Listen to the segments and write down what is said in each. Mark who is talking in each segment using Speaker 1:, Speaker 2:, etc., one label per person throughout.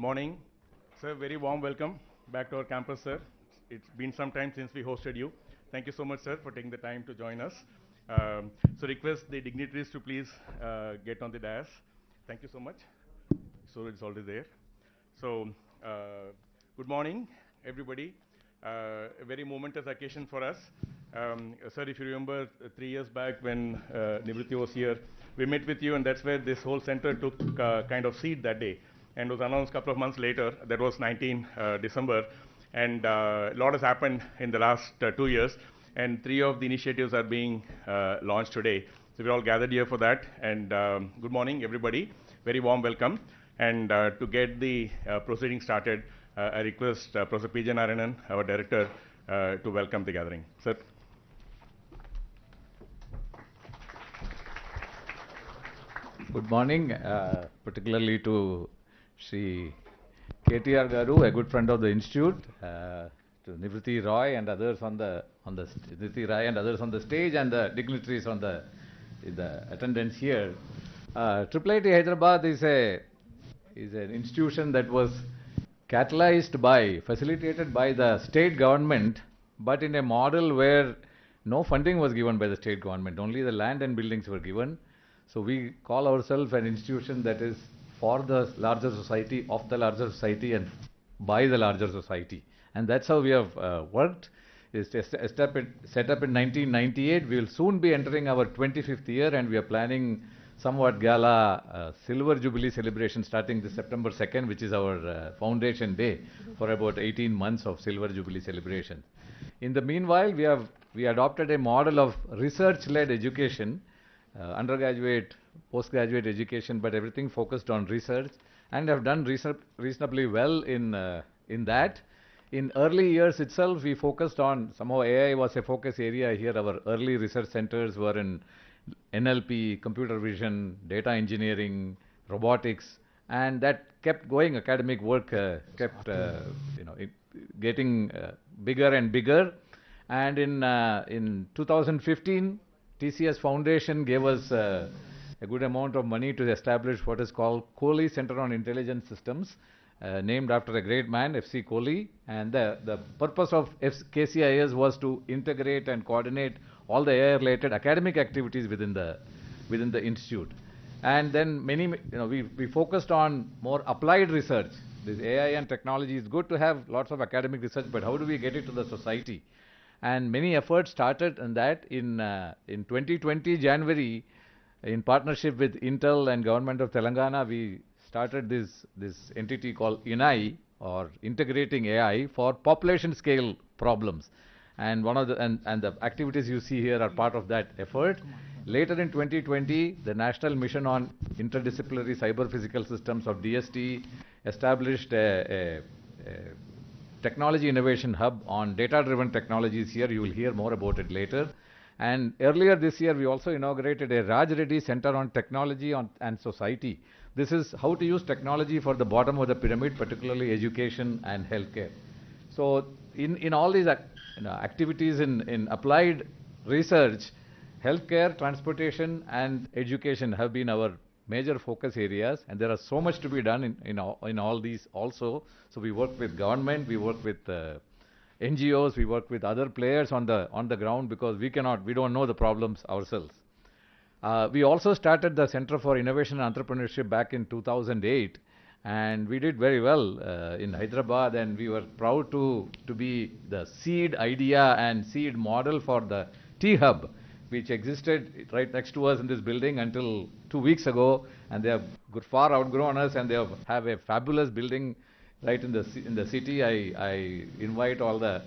Speaker 1: morning. Sir, very warm welcome back to our campus, sir. It's been some time since we hosted you. Thank you so much, sir, for taking the time to join us. So request the dignitaries to please get on the dais. Thank you so much. So it's already there. So good morning, everybody. A very momentous occasion for us. Sir, if you remember 3 years back when Nivriti was here, we met with you, and that's where this whole center took kind of seed that day, and was announced a couple of months later. That was 19 December, and a lot has happened in the last 2 years, and 3 of the initiatives are being launched today. So we're all gathered here for that, and good morning, everybody. Very warm welcome, and to get the proceeding started, I request Professor P. J. Narayanan, our director, to welcome the gathering. Sir.
Speaker 2: Good morning, particularly to Shri KTR Garu, a good friend of the institute, to Nivriti Roy and others on the Nivriti Rai and others on the stage, and the dignitaries on the attendance here. IIIT Hyderabad is an institution that was facilitated by the state government, but in a model where no funding was given by the state government, only the land and buildings were given. So we call ourselves an institution that is for the larger society, of the larger society, and by the larger society. And that's how we have worked. It's set up in 1998. We will soon be entering our 25th year, and we are planning somewhat gala Silver Jubilee celebration starting this September 2nd, which is our foundation day, for about 18 months of Silver Jubilee celebration. In the meanwhile, we adopted a model of research-led education, undergraduate, postgraduate education, but everything focused on research, and have done reasonably well in that. In early years itself, we focused on, somehow AI was a focus area here. Our early research centers were in NLP, computer vision, data engineering, robotics, and that kept going. Academic work kept getting bigger and bigger. And in 2015, TCS Foundation gave us a good amount of money to establish what is called Kohli Center on Intelligent Systems, named after a great man, F.C. Kohli. And the purpose of KCIS was to integrate and coordinate all the AI-related academic activities within the institute. And then we focused on more applied research. This AI and technology is good to have lots of academic research, but how do we get it to the society? And many efforts started on that. In 2020 January, in partnership with Intel and Government of Telangana, we started this entity called IIIT, or Integrating AI for Population Scale Problems. And the activities you see here are part of that effort. Later in 2020, the National Mission on Interdisciplinary Cyber-Physical Systems, of DST, established a technology innovation hub on data-driven technologies here. You will hear more about it later. And earlier this year, we also inaugurated a Raj Reddy Center on Technology and Society. This is how to use technology for the bottom of the pyramid, particularly education and healthcare. So in all these activities in applied research, healthcare, transportation, and education have been our major focus areas, and there are so much to be done in all these also. So we work with government, we work with NGOs, we work with other players on the ground, because we don't know the problems ourselves. We also started the Center for Innovation and Entrepreneurship back in 2008, and we did very well in Hyderabad, and we were proud to be the seed idea and seed model for the T-Hub, which existed right next to us in this building until 2 weeks ago, and they have far outgrown us, and they have a fabulous building right in the city. I invite all the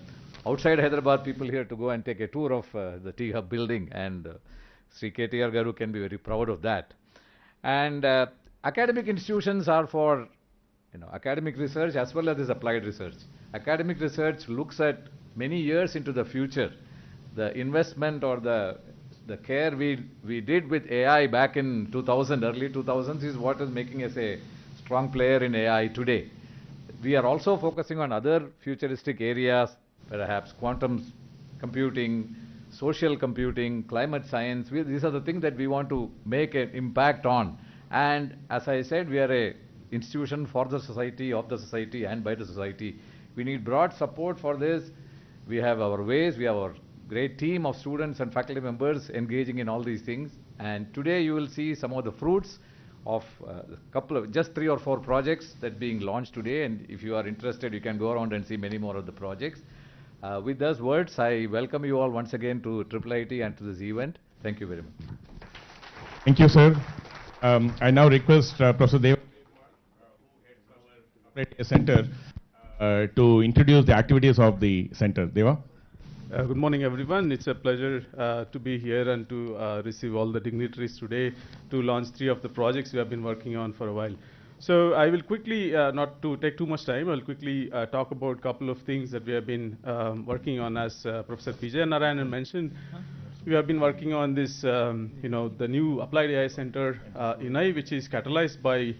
Speaker 2: outside Hyderabad people here to go and take a tour of the T-Hub building, and Sri KTR Garu can be very proud of that. And academic institutions are for academic research as well as this applied research. Academic research looks at many years into the future. The investment or the care we did with AI back in early 2000s is what is making us a strong player in AI today. We are also focusing on other futuristic areas, perhaps quantum computing, social computing, climate science. These are the things that we want to make an impact on. And as I said, we are a institution for the society, of the society, and by the society. We need broad support for this. We have our ways, we have our great team of students and faculty members engaging in all these things. And today you will see some of the fruits of just 3 or 4 projects that being launched today. And if you are interested, you can go around and see many more of the projects. With those words, I welcome you all once again to IIIT and to this event. Thank you very much.
Speaker 1: Thank you, sir. I now request Professor Deva, who heads our center, to introduce the activities of the center. Deva?
Speaker 3: Good morning, everyone. It's a pleasure to be here and to receive all the dignitaries today to launch 3 of the projects we have been working on for a while. So I will quickly, not to take too much time, I'll quickly talk about a couple of things that we have been working on. As Professor P.J. Narayanan mentioned, we have been working on this, the new Applied AI Center IIIT, which is catalyzed by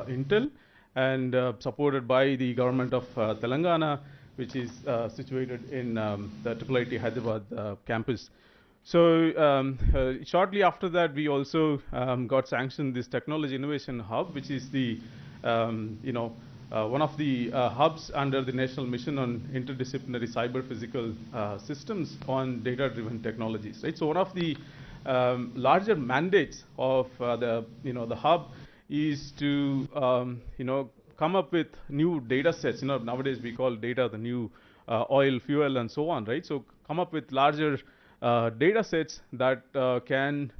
Speaker 3: Intel and supported by the government of Telangana, which is situated in the IIIT Hyderabad campus. So shortly after that, we also got sanctioned this Technology Innovation Hub, which is the one of the hubs under the National Mission on Interdisciplinary Cyber-Physical Systems on Data-Driven Technologies. Right? So one of the larger mandates of the hub is to come up with new data sets. Nowadays we call data the new oil, fuel, and so on. Right? So come up with larger data sets that can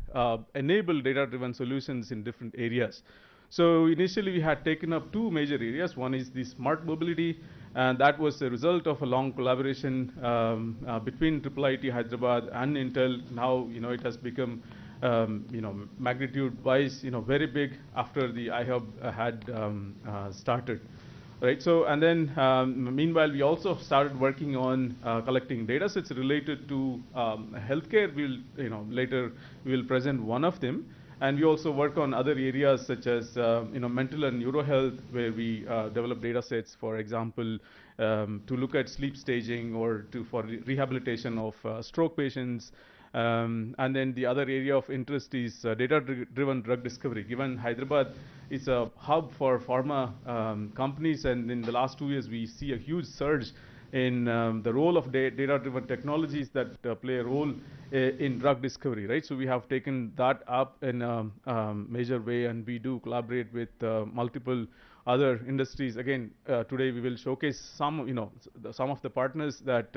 Speaker 3: enable data-driven solutions in different areas. So initially we had taken up 2 major areas. One is the smart mobility, and that was a result of a long collaboration between IIIT Hyderabad and Intel. Now it has become magnitude-wise very big after the iHub had started. Right. So and then meanwhile we also started working on collecting data sets related to healthcare. Later we will present one of them. And we also work on other areas such as mental and neuro health, where we develop data sets, for example, to look at sleep staging or for rehabilitation of stroke patients. And then the other area of interest is data-driven drug discovery. Given Hyderabad is a hub for pharma companies, and in the last 2 years we see a huge surge in the role of data-driven technologies that play a role in drug discovery, right? So we have taken that up in a major way, and we do collaborate with multiple other industries. Again, today we will showcase some of the partners that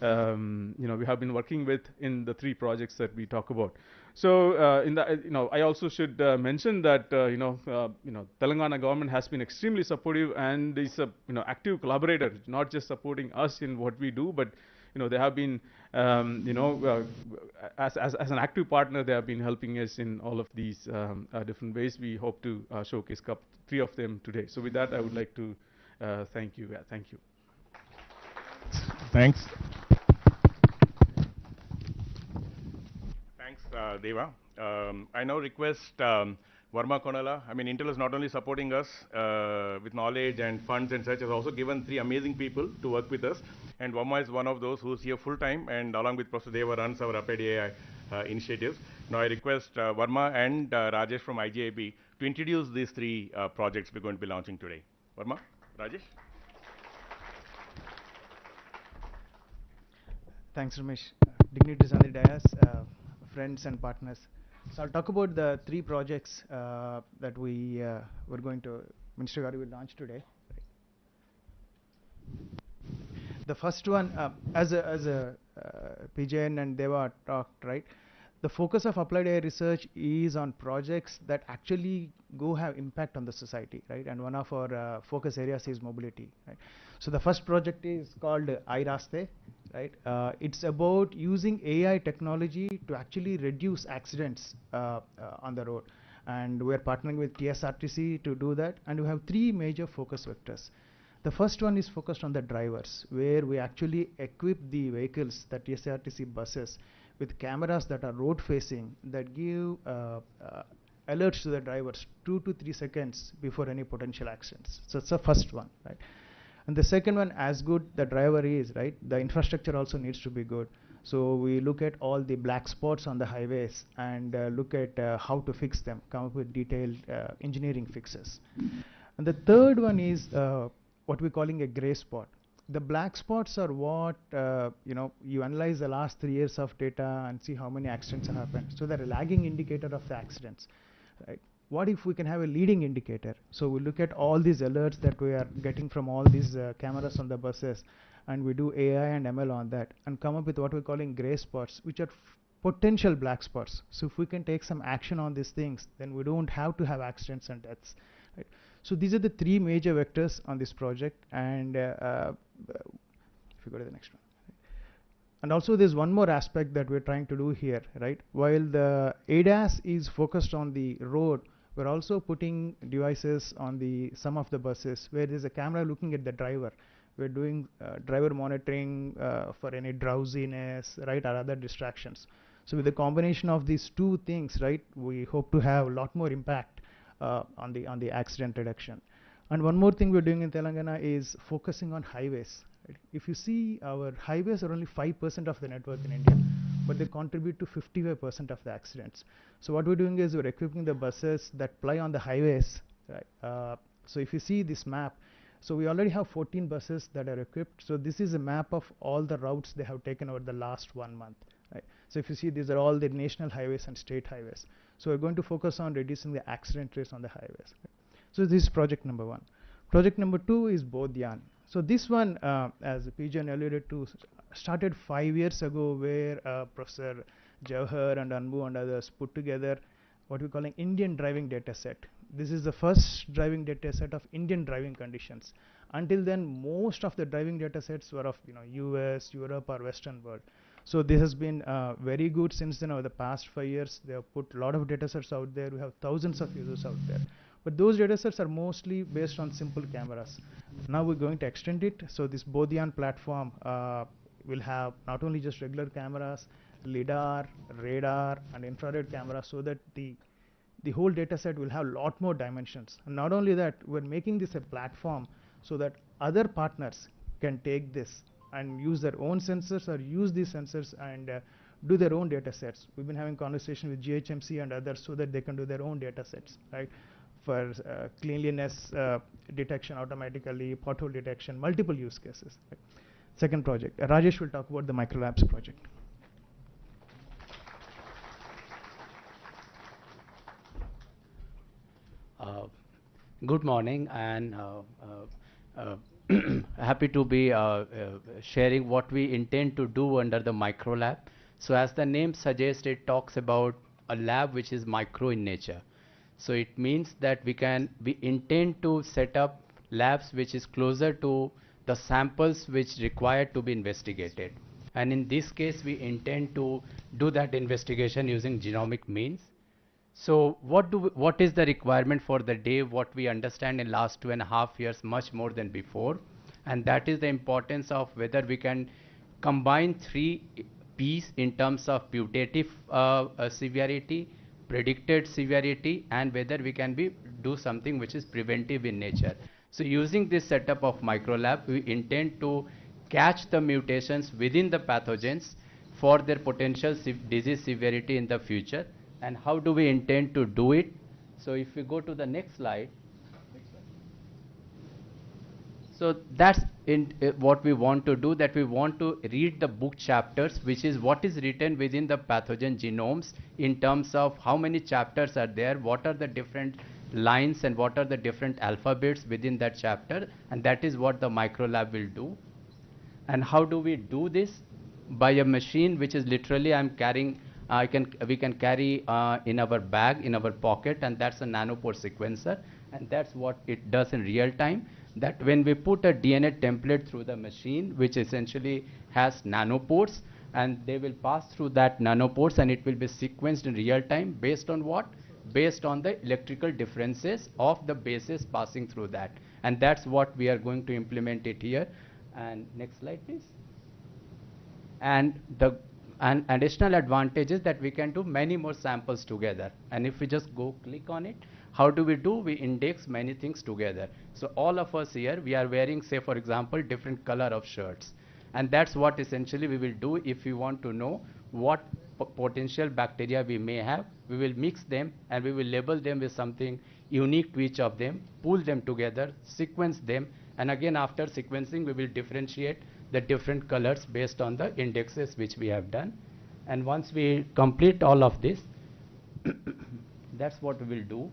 Speaker 3: we have been working with in the 3 projects that we talk about. So I also should mention that Telangana government has been extremely supportive and is a active collaborator, not just supporting us in what we do, but they have been as an active partner. They have been helping us in all of these different ways. We hope to showcase 3 of them today. So with that, I would like to thank you. Thank you.
Speaker 1: Thanks. Thanks, Deva. I now request Varma Konala. I mean, Intel is not only supporting us with knowledge and funds and such, has also given 3 amazing people to work with us. And Varma is one of those who's here full time, and along with Professor Deva runs our Applied AI initiatives. Now I request Varma and Rajesh from IJIB to introduce these 3 projects we're going to be launching today. Varma, Rajesh.
Speaker 4: Thanks, Ramesh. Dignitaries on the dais, friends and partners. So I'll talk about the 3 projects that we're going to, Minister Garu will launch today. The first one, as PJN and Deva talked, right? The focus of applied AI research is on projects that actually have impact on the society, right? And one of our focus areas is mobility, right? So the first project is called iRaste, right? It's about using AI technology to actually reduce accidents on the road. And we're partnering with TSRTC to do that. And we have 3 major focus vectors. The first one is focused on the drivers, where we actually equip the vehicles, the TSRTC buses, with cameras that are road facing, that give alerts to the drivers 2 to 3 seconds before any potential accidents. So it's the first one, right? And the second one, as good the driver is, right, the infrastructure also needs to be good. So we look at all the black spots on the highways and look at how to fix them, come up with detailed engineering fixes. And the third one is what we're calling a gray spot. The black spots are what, you analyze the last 3 years of data and see how many accidents have happened. So they're a lagging indicator of the accidents, right? What if we can have a leading indicator? So we look at all these alerts that we are getting from all these cameras on the buses, and we do AI and ML on that and come up with what we're calling gray spots, which are potential black spots. So if we can take some action on these things, then we don't have to have accidents and deaths, right? So these are the three major vectors on this project, and if you go to the next one. And also there's one more aspect that we're trying to do here, right? While the ADAS is focused on the road, we're also putting devices on some of the buses where there's a camera looking at the driver. We're doing driver monitoring for any drowsiness, right, or other distractions. So with the combination of these two things, right, we hope to have a lot more impact on the accident reduction. And one more thing we're doing in Telangana is focusing on highways. Right? If you see, our highways are only 5% of the network in India, but they contribute to 55% of the accidents. So what we're doing is we're equipping the buses that ply on the highways. Right? So if you see this map, so we already have 14 buses that are equipped. So this is a map of all the routes they have taken over the last 1 month. Right? So if you see, these are all the national highways and state highways. So we're going to focus on reducing the accident rates on the highways. Right? So this is project number 1. Project number 2 is Bodhyan. So this one, as PJ alluded to, started 5 years ago, where Professor Jawahar and Anbu and others put together what we call an Indian driving data set. This is the first driving data set of Indian driving conditions. Until then, most of the driving data sets were of US, Europe, or Western world. So this has been very good since then. Over the past 5 years, they have put a lot of data sets out there. We have thousands of users out there. But those data sets are mostly based on simple cameras. Now we're going to extend it. So this Bodhyan platform will have not only just regular cameras, LiDAR, radar, and infrared cameras, so that the whole data set will have a lot more dimensions. And not only that, we're making this a platform so that other partners can take this and use their own sensors or use these sensors and do their own data sets. We've been having conversation with GHMC and others so that they can do their own data sets, right? For cleanliness detection automatically, pothole detection, multiple use cases. Right? Second project. Rajesh will talk about the microlabs project.
Speaker 5: Good morning, and happy to be sharing what we intend to do under the microlab. So as the name suggests, it talks about a lab which is micro in nature. So it means that we intend to set up labs which is closer to the samples which require to be investigated. And in this case, we intend to do that investigation using genomic means. So what is the requirement for the day? What we understand in last 2.5 years, much more than before. And that is the importance of whether we can combine 3 P's in terms of putative severity, predicted severity, and whether we can do something which is preventive in nature. So using this setup of microlab, we intend to catch the mutations within the pathogens for their potential disease severity in the future. And how do we intend to do it? So if we go to the next slide. So that's what we want to do, that we want to read the book chapters, which is what is written within the pathogen genomes in terms of how many chapters are there, what are the different lines, and what are the different alphabets within that chapter. And that is what the microlab will do. And how do we do this? By a machine which is literally I'm carrying, we can carry in our bag, in our pocket, and that's a nanopore sequencer. And that's what it does in real time. That when we put a DNA template through the machine, which essentially has nanopores, and they will pass through that nanopores, and it will be sequenced in real time based on what? Based on the electrical differences of the bases passing through that. And that's what we are going to implement it here. And next slide, please. And an additional advantage is that we can do many more samples together. And if we just go click on it, how do? We index many things together. So all of us here, we are wearing, say for example, different color of shirts. And that's what essentially we will do if we want to know what potential bacteria we may have, we will mix them and we will label them with something unique to each of them, pull them together, sequence them, and again after sequencing we will differentiate the different colors based on the indexes which we have done. And once we complete all of this, that's what we will do.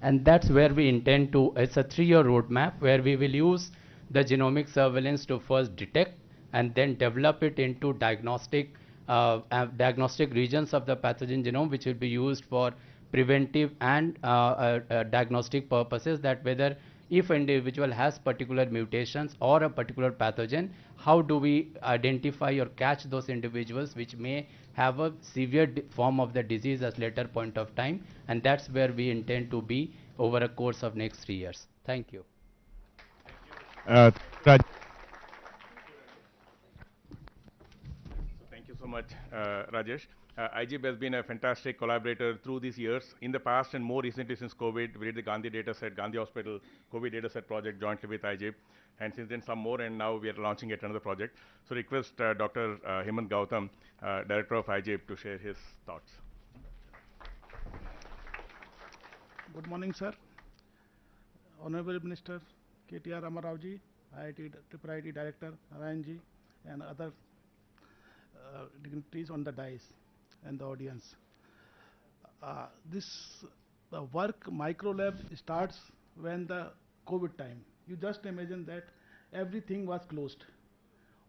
Speaker 5: And that's where we intend to, it's a 3-year roadmap where we will use the genomic surveillance to first detect and then develop it into diagnostic regions of the pathogen genome, which will be used for preventive and diagnostic purposes, that whether if an individual has particular mutations or a particular pathogen, how do we identify or catch those individuals which may have a severe form of the disease at later point of time. And that's where we intend to be over a course of next 3 years. Thank you.
Speaker 1: Thank you so much, Rajesh. IGB has been a fantastic collaborator through these years. In the past and more recently since COVID, we did the Gandhi dataset, Gandhi Hospital COVID dataset project jointly with IGB. And since then some more, and now we are launching yet another project. So request Dr. Hemant Gautam, Director of IGB, to share his thoughts.
Speaker 6: Good morning, sir. Honorable Minister KTR Ramarao-ji, IIIT Director Narayan-ji, and other dignitaries on the dais and the audience. This work micro lab starts when the COVID time. You just imagine that everything was closed.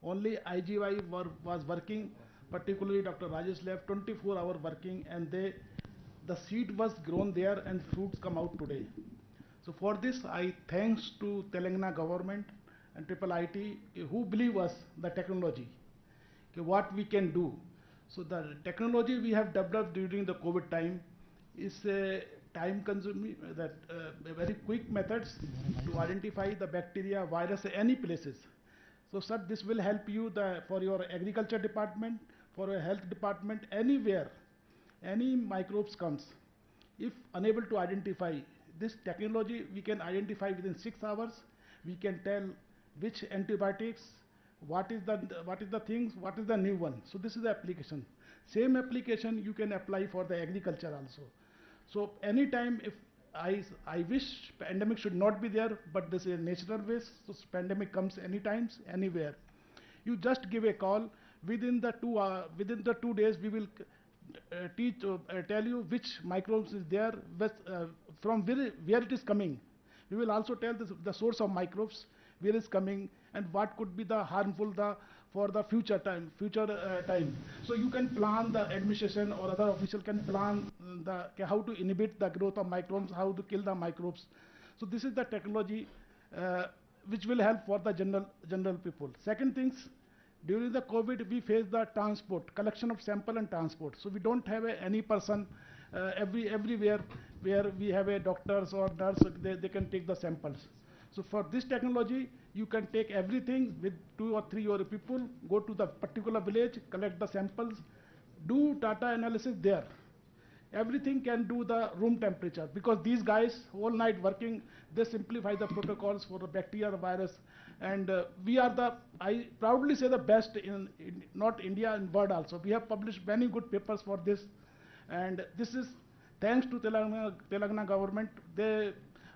Speaker 6: Only IGY was working, particularly Dr. Rajesh lab, 24-hour working, and the seed was grown there and fruits come out today. So for this, I thanks to Telangana government and IIIT who believe us the technology, what we can do. So the technology we have developed during the COVID time is a time consuming, very quick methods to identify the bacteria, virus, any places. So sir, this will help you for your agriculture department, for your health department, anywhere, any microbes comes. If unable to identify this technology, we can identify within 6 hours. We can tell which antibiotics, what is the things, what is the new one. So this is the application. Same application you can apply for the agriculture also. So anytime if I wish pandemic should not be there, but this is a natural way, so pandemic comes anytime, anywhere. You just give a call. Within the 2 days, we will tell you which microbes is there, from where it is coming. We will also tell the source of microbes, where it is coming, and what could be the harmful for the future time. So you can plan, the administration or other official can plan how to inhibit the growth of microbes, how to kill the microbes. So this is the technology which will help for the general people. Second things, during the COVID, we face the transport, collection of sample and transport. So we don't have any person everywhere where we have a doctors or nurse, they can take the samples. So for this technology, you can take everything with 2 or 3 or people, go to the particular village, collect the samples, do data analysis there. Everything can do the room temperature, because these guys all night working, they simplify the protocols for the bacteria, the virus, and we are I proudly say the best in not India, in world also. We have published many good papers for this, and this is thanks to Telangana government.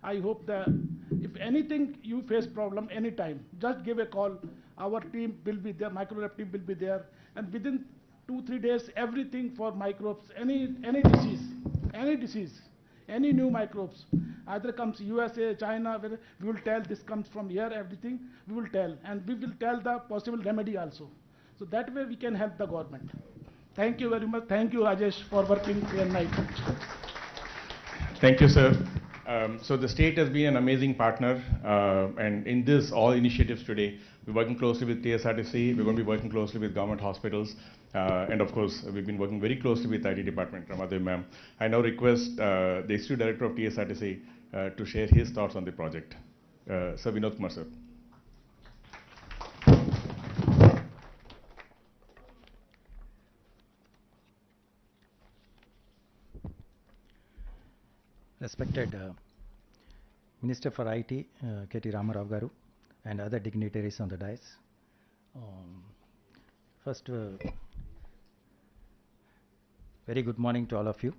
Speaker 6: I hope that if anything you face problem anytime, just give a call. Our team will be there, microlab team will be there, and within 2-3 days, everything for microbes, any disease, any new microbes, either comes USA, China, we will tell this comes from here, everything we will tell, and we will tell the possible remedy also. So that way we can help the government. Thank you very much. Thank you, Rajesh, for working day and night.
Speaker 1: Thank you, sir. So the state has been an amazing partner, and in this all initiatives today, we're working closely with TSRTC, we're going to be working closely with government hospitals, and of course, we've been working very closely with IT department, Ramadev ma'am. I now request the Institute Director of TSRTC to share his thoughts on the project. Sir Vinod Kumar, sir.
Speaker 7: Respected Minister for IT, KTR Garu, and other dignitaries on the dais. First, very good morning to all of you.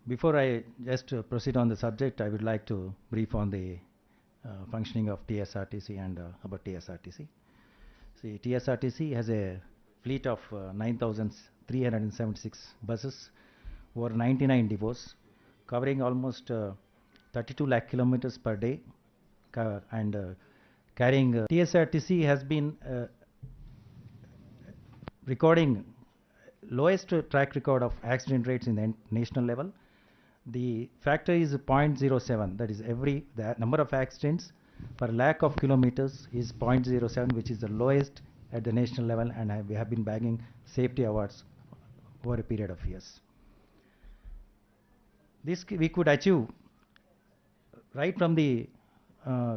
Speaker 7: Before I just proceed on the subject, I would like to brief on the functioning of TSRTC and about TSRTC. See, TSRTC has a fleet of 9,376 buses over 99 depots, covering almost 32 lakh kilometers per day, and carrying TSRTC has been recording lowest track record of accident rates in the national level. The factor is 0.07, that is the number of accidents per lakh of kilometers is 0.07, which is the lowest at the national level, and we have been bagging safety awards over a period of years. This we could achieve right from the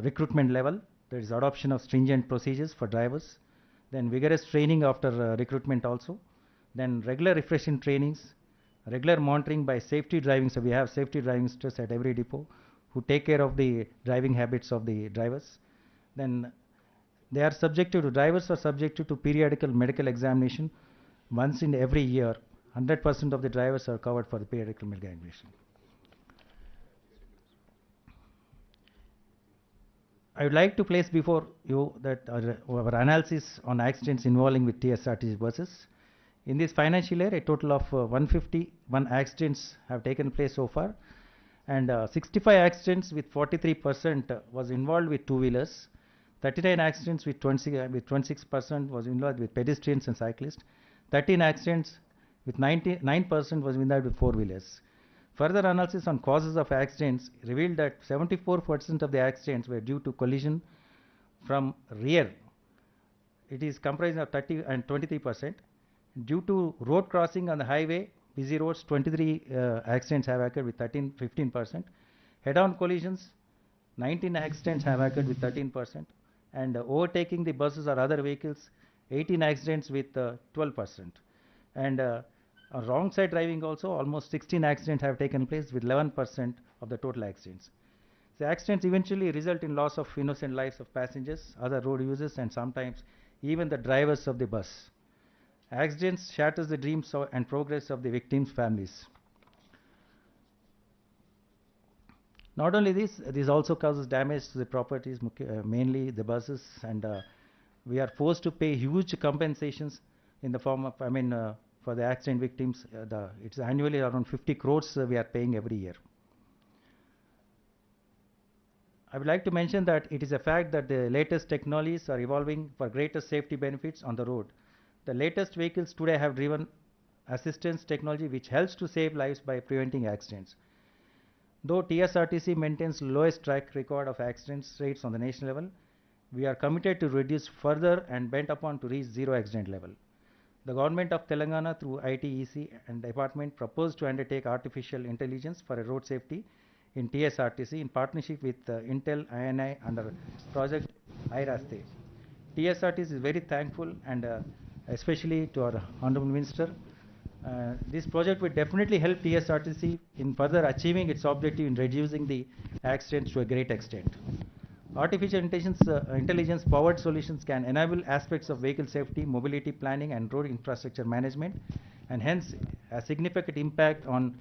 Speaker 7: recruitment level. There is adoption of stringent procedures for drivers, then vigorous training after recruitment also, then regular refreshing trainings, regular monitoring by safety driving. So we have safety driving stress at every depot who take care of the driving habits of the drivers. Then drivers are subjected to periodical medical examination once in every year. 100% of the drivers are covered for the periodical medical examination. I would like to place before you that our analysis on accidents involving with TSRTC buses. In this financial year, a total of 151 accidents have taken place so far, and 65 accidents with 43% was involved with two-wheelers, 39 accidents with 26% was involved with pedestrians and cyclists, 13 accidents with 99% was involved with four-wheelers. Further analysis on causes of accidents revealed that 74% of the accidents were due to collision from rear. It is comprised of 30 and 23%. Due to road crossing on the highway, busy roads, 23 accidents have occurred with 15%. Head-on collisions, 19 accidents have occurred with 13%. And overtaking the buses or other vehicles, 18 accidents with 12%. And wrong side driving also, almost 16 accidents have taken place with 11% of the total accidents. The accidents eventually result in loss of innocent lives of passengers, other road users, and sometimes even the drivers of the bus. Accidents shatters the dreams and progress of the victims' families. Not only this also causes damage to the properties, mainly the buses, and we are forced to pay huge compensations in the form of, for the accident victims. It's annually around 50 crores we are paying every year. I would like to mention that it is a fact that the latest technologies are evolving for greater safety benefits on the road. The latest vehicles today have driven assistance technology which helps to save lives by preventing accidents. Though TSRTC maintains lowest track record of accidents rates on the national level, we are committed to reduce further and bent upon to reach zero accident level. The government of Telangana through IIIT and department proposed to undertake artificial intelligence for road safety in TSRTC in partnership with Intel, INI under project IIRASTE. TSRTC is very thankful and especially to our Honorable Minister. This project will definitely help TSRTC in further achieving its objective in reducing the accidents to a great extent. Artificial intelligence powered solutions can enable aspects of vehicle safety, mobility planning, and road infrastructure management, and hence a significant impact on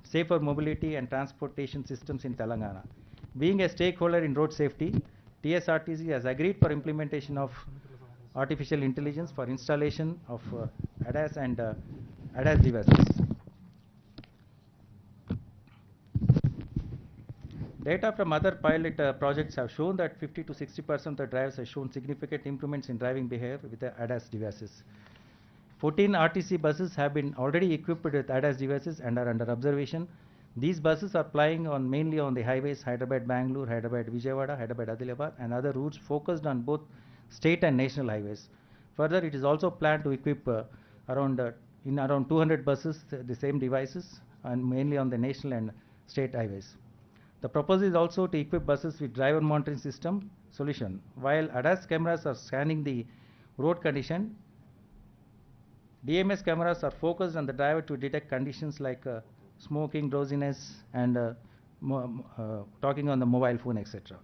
Speaker 7: safer mobility and transportation systems in Telangana. Being a stakeholder in road safety, TSRTC has agreed for implementation of artificial intelligence for installation of ADAS and ADAS devices. Data from other pilot projects have shown that 50 to 60% of the drivers have shown significant improvements in driving behavior with the ADAS devices. 14 RTC buses have been already equipped with ADAS devices and are under observation. These buses are plying mainly on the highways Hyderabad-Bangalore, Hyderabad-Vijayawada, Hyderabad-Adilabad, and other routes focused on both state and national highways. Further, it is also planned to equip around 200 buses the same devices, and mainly on the national and state highways. The proposal is also to equip buses with driver monitoring system solution. While ADAS cameras are scanning the road condition, DMS cameras are focused on the driver to detect conditions like smoking, drowsiness, and talking on the mobile phone, etc.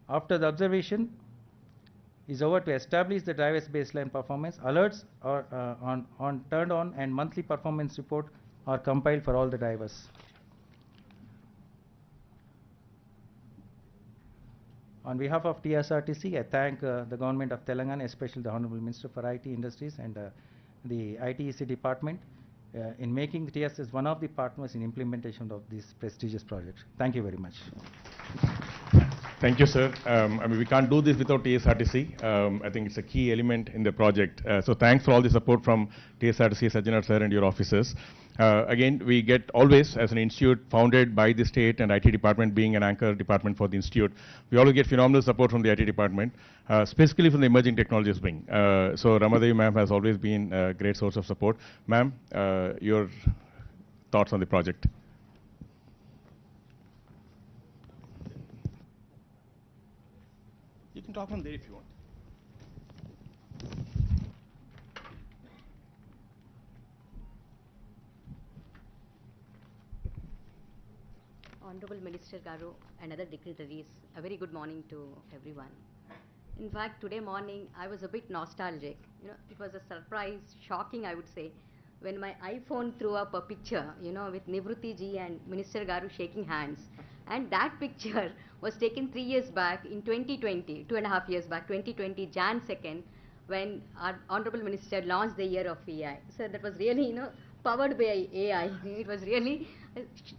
Speaker 7: After the observation is over, to establish the driver's baseline performance, alerts are turned on, and monthly performance report are compiled for all the drivers. On behalf of TSRTC, I thank the government of Telangana, especially the Honorable Minister for IT Industries and the IIIT department in making TSS one of the partners in implementation of this prestigious project. Thank you very much.
Speaker 1: Thank you, sir. I mean, we can't do this without TSRTC. I think it's a key element in the project. So thanks for all the support from TSRTC, Sajjanar sir, and your officers. Again, we get always, as an institute founded by the state and IT department being an anchor department for the institute, we always get phenomenal support from the IT department, specifically from the emerging technologies wing. So Ramadevi ma'am has always been a great source of support. Ma'am, your thoughts on the project? You can talk from there if you want.
Speaker 8: Honorable Minister Garu and other dignitaries, a very good morning to everyone. In fact, today morning I was a bit nostalgic. You know, it was a surprise, shocking, I would say, when my iPhone threw up a picture, you know, with Nivruti ji and Minister Garu shaking hands. And that picture was taken 3 years back in 2020, 2.5 years back, 2020, Jan 2nd, when our Honorable Minister launched the year of AI. So that was really, you know, powered by AI. It was really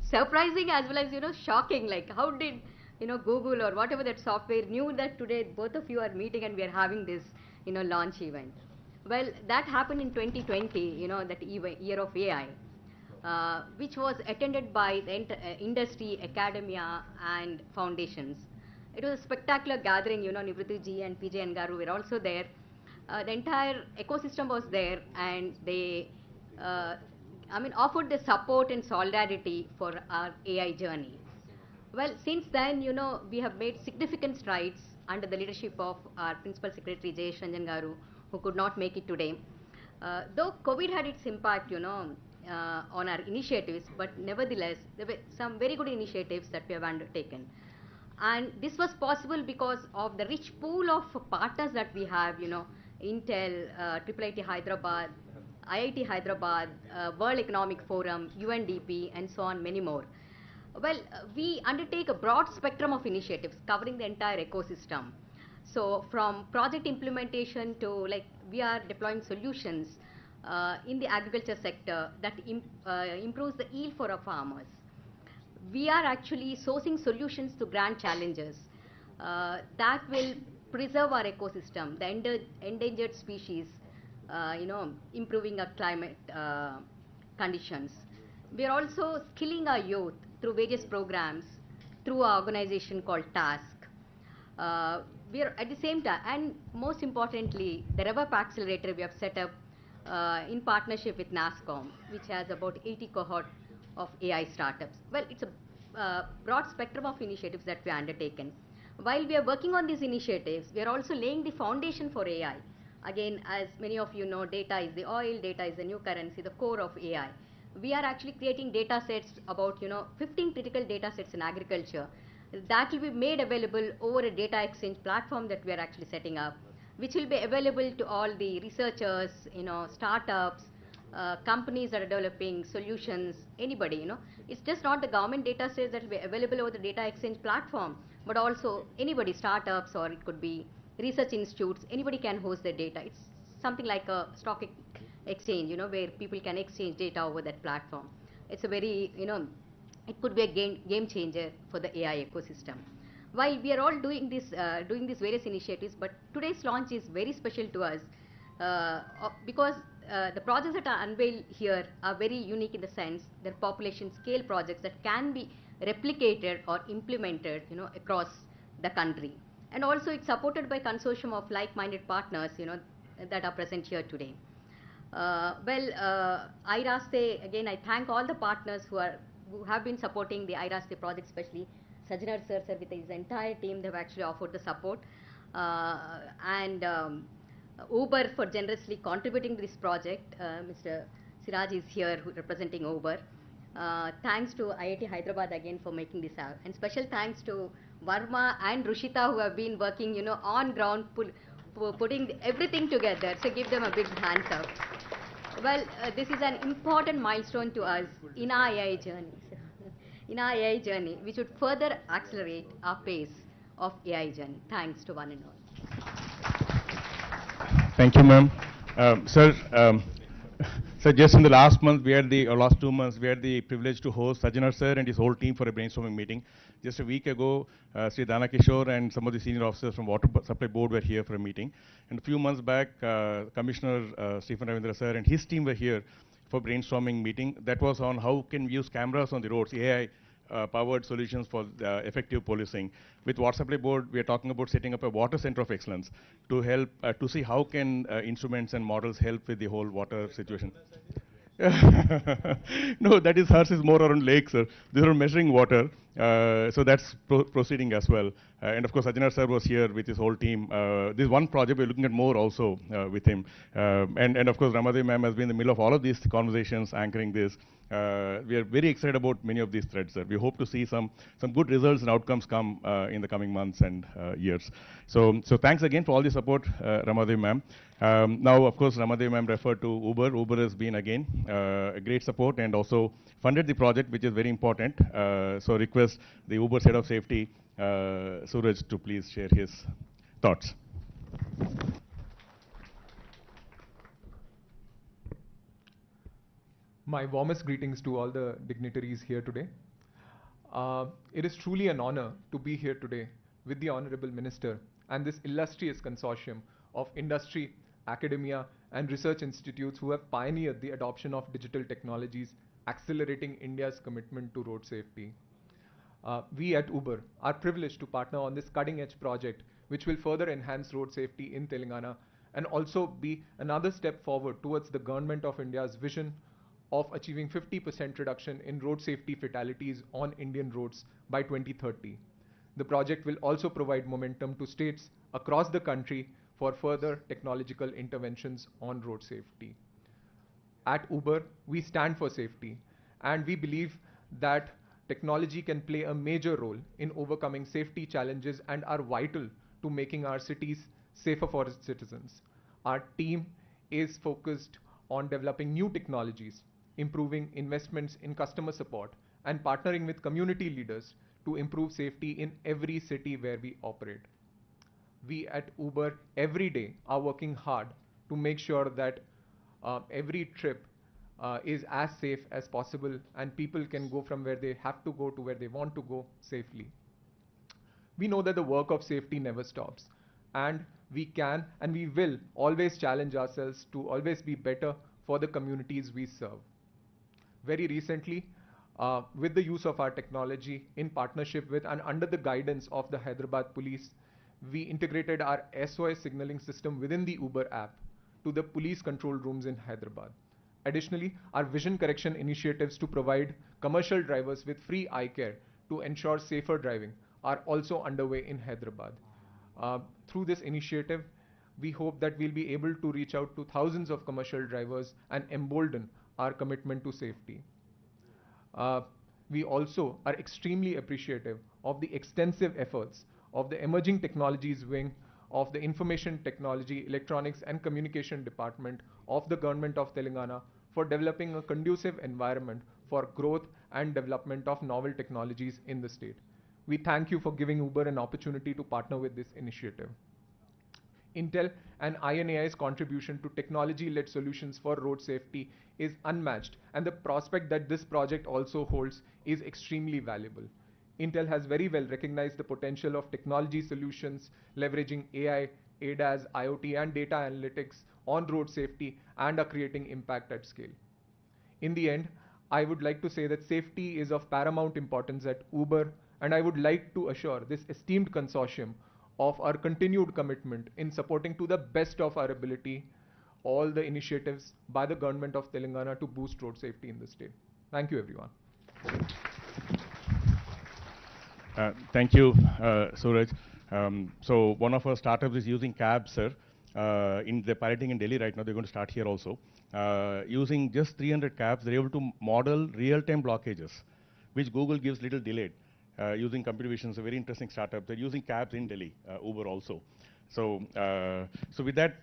Speaker 8: surprising as well as, you know, shocking. Like, how did, you know, Google or whatever that software knew that today both of you are meeting and we are having this, you know, launch event? Well, that happened in 2020, you know, that year of AI. Which was attended by the industry, academia, and foundations. It was a spectacular gathering, you know, Nivruti ji and PJ Ngaru were also there. The entire ecosystem was there, and they, offered the support and solidarity for our AI journey. Well, since then, you know, we have made significant strides under the leadership of our Principal Secretary, Jayesh Ranjan Garu, who could not make it today. Though COVID had its impact, you know, on our initiatives, but nevertheless, there were some very good initiatives that we have undertaken. And this was possible because of the rich pool of partners that we have, you know, Intel, IIIT Hyderabad, IIT Hyderabad, World Economic Forum, UNDP, and so on, many more. Well, we undertake a broad spectrum of initiatives covering the entire ecosystem. So from project implementation to, like, we are deploying solutions in the agriculture sector that improves the yield for our farmers. We are actually sourcing solutions to grand challenges that will preserve our ecosystem, the endangered species, you know, improving our climate conditions. We are also skilling our youth through various programs, through our organization called TASK. We are at the same time, and most importantly, the RevUp Accelerator we have set up in partnership with NASSCOM, which has about 80 cohort of AI startups. Well, it's a broad spectrum of initiatives that we are undertaken. While we are working on these initiatives, we are also laying the foundation for AI. Again, as many of you know, data is the oil, data is the new currency, the core of AI. We are actually creating data sets, about, you know, 15 critical data sets in agriculture that will be made available over a data exchange platform that we are actually setting up, which will be available to all the researchers, you know, startups, companies that are developing solutions, anybody, you know. It's just not the government data sets that will be available over the data exchange platform, but also anybody, startups, or it could be research institutes, anybody can host their data. It's something like a stock exchange, you know, where people can exchange data over that platform. It's a very, you know, it could be a game changer for the AI ecosystem. While we are all doing these various initiatives, but today's launch is very special to us because the projects that are unveiled here are very unique in the sense they're population scale projects that can be replicated or implemented, you know, across the country. And also it's supported by consortium of like-minded partners, you know, that are present here today. IRASTE, again, I thank all the partners who have been supporting the IRASTE project, especially Sajjanar sir with his entire team. They've actually offered the support, and Uber for generously contributing to this project. Mr. Siraj is here representing Uber. Thanks to IIT Hyderabad again for making this out. And special thanks to Varma and Rushita who have been working, on ground, putting everything together. So give them a big hands up. Well, this is an important milestone to us in our AI journey. In our AI journey, we should further accelerate our pace of AI journey. Thanks to one and all.
Speaker 1: Thank you, ma'am. Sir, so just in the last month, or last 2 months, we had the privilege to host Sajjanar sir and his whole team for a brainstorming meeting. Just a week ago, Sri Dana Kishore and some of the senior officers from Water Supply Board were here for a meeting. And a few months back, Commissioner Stephen Ravindra sir and his team were here for brainstorming meeting. That was on how can we use cameras on the roads, AI powered solutions for effective policing. With Water Supply Board, we are talking about setting up a water center of excellence to help to see how can instruments and models help with the whole water situation. No, that is hers is more around lakes, sir. These are measuring water, so that's proceeding as well. And of course, Ajana sir was here with his whole team. This one project we're looking at more also with him, and of course, Ramadevi ma'am has been in the middle of all of these conversations, anchoring this. We are very excited about many of these threads, sir. We hope to see some good results and outcomes come in the coming months and years. So thanks again for all the support, Ramadevi ma'am. Now, of course, Ramadevi ma'am referred to Uber. Uber has been again a great support and also funded the project, which is very important. So request the Uber head of safety, Suraj, to please share his thoughts.
Speaker 9: My warmest greetings to all the dignitaries here today. It is truly an honor to be here today with the Honorable Minister and this illustrious consortium of industry, academia, and research institutes who have pioneered the adoption of digital technologies, accelerating India's commitment to road safety. We at Uber are privileged to partner on this cutting-edge project, which will further enhance road safety in Telangana and also be another step forward towards the Government of India's vision of achieving 50% reduction in road safety fatalities on Indian roads by 2030. The project will also provide momentum to states across the country for further technological interventions on road safety. At Uber, we stand for safety, and we believe that technology can play a major role in overcoming safety challenges and are vital to making our cities safer for its citizens. Our team is focused on developing new technologies, improving investments in customer support, and partnering with community leaders to improve safety in every city where we operate. We at Uber every day are working hard to make sure that every trip is as safe as possible and people can go from where they have to go to where they want to go safely. We know that the work of safety never stops, and we can and we will always challenge ourselves to always be better for the communities we serve. Very recently, with the use of our technology in partnership with and under the guidance of the Hyderabad police, we integrated our SOS signaling system within the Uber app to the police control rooms in Hyderabad. Additionally, our vision correction initiatives to provide commercial drivers with free eye care to ensure safer driving are also underway in Hyderabad. Through this initiative, we hope that we'll be able to reach out to thousands of commercial drivers and embolden our commitment to safety. We also are extremely appreciative of the extensive efforts of the Emerging Technologies Wing of the Information Technology, Electronics and Communication Department of the Government of Telangana for developing a conducive environment for growth and development of novel technologies in the state. We thank you for giving Uber an opportunity to partner with this initiative. Intel and INAI's contribution to technology-led solutions for road safety is unmatched, and the prospect that this project also holds is extremely valuable. Intel has very well recognized the potential of technology solutions leveraging AI, ADAS, IoT, and data analytics on road safety and are creating impact at scale. In the end, I would like to say that safety is of paramount importance at Uber, and I would like to assure this esteemed consortium of our continued commitment in supporting to the best of our ability all the initiatives by the Government of Telangana to boost road safety in the state. Thank you, everyone.
Speaker 1: Thank you, Suraj. So one of our startups is using cabs, sir. in the piloting in Delhi right now. They're going to start here also. Using just 300 cabs, they're able to model real-time blockages, which Google gives little delayed. Using computer vision, it's a very interesting startup. They're using cabs in Delhi, Uber also. So, so with that,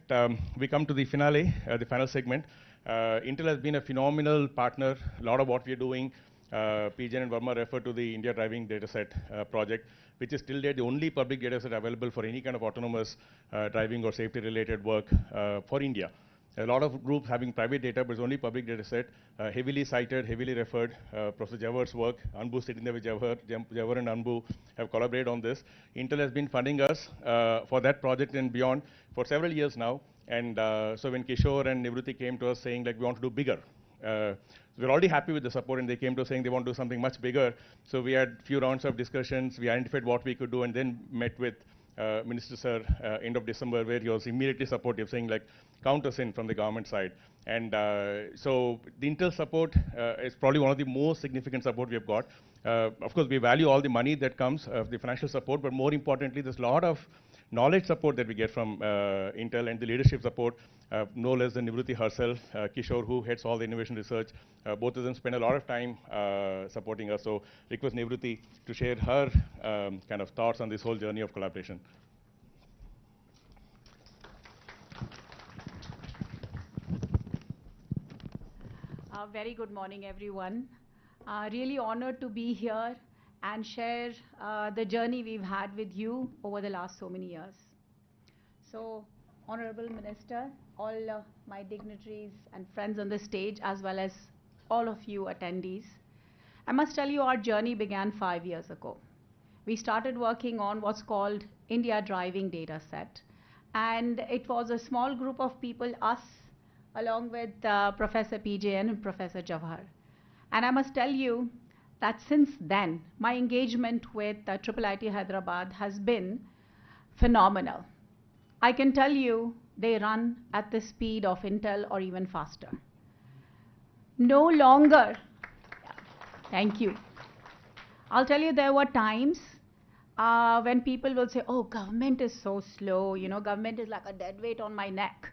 Speaker 1: we come to the finale, the final segment. Intel has been a phenomenal partner. A lot of what we're doing, PJ and Verma refer to the India Driving Dataset project, which is till date the only public dataset available for any kind of autonomous driving or safety-related work for India. A lot of groups having private data, but it's only public data set, heavily cited, heavily referred. Professor Jawahar's work, Anbu sitting there with Jawahar and Anbu have collaborated on this. Intel has been funding us for that project and beyond for several years now. And so when Kishore and Nivruti came to us saying like we want to do bigger, we're already happy with the support, and they came to us saying they want to do something much bigger. So we had a few rounds of discussions, we identified what we could do, and then met with Minister Sir end of December, where he was immediately supportive, saying like, count us in from the government side. And so the Intel support is probably one of the most significant support we have got. Of course, we value all the money that comes, the financial support, but more importantly, there's a lot of knowledge support that we get from Intel, and the leadership support, no less than Nivruti herself, Kishore, who heads all the innovation research. Both of them spend a lot of time supporting us. So request Nivruti to share her kind of thoughts on this whole journey of collaboration.
Speaker 10: Very good morning, everyone. Really honored to be here and share the journey we've had with you over the last so many years. So, Honorable Minister, all my dignitaries and friends on the stage, as well as all of you attendees, I must tell you our journey began 5 years ago. We started working on what's called India Driving Dataset, and it was a small group of people, us, along with Professor PJN and Professor Jawahar. And I must tell you that since then, my engagement with IIIT Hyderabad has been phenomenal. I can tell you they run at the speed of Intel or even faster. No longer, thank you. I'll tell you, there were times when people will say, oh, government is so slow, you know, government is like a dead weight on my neck.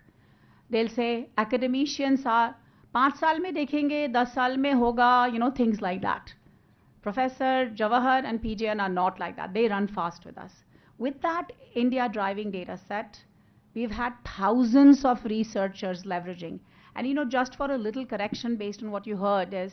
Speaker 10: They'll say, academicians are 5 साल में देखेंगे, 10 साल में होगा, you know, things like that. Professor Jawahar and PJN are not like that. They run fast with us. With that India Driving Dataset, we've had thousands of researchers leveraging. And you know, just for a little correction based on what you heard is,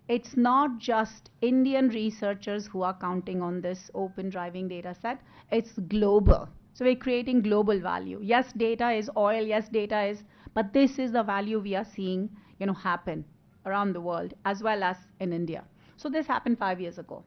Speaker 10: it's not just Indian researchers who are counting on this open driving dataset, it's global. So we're creating global value. Yes, data is oil, yes, data is, but this is the value we are seeing, you know, happen around the world as well as in India. So this happened 5 years ago.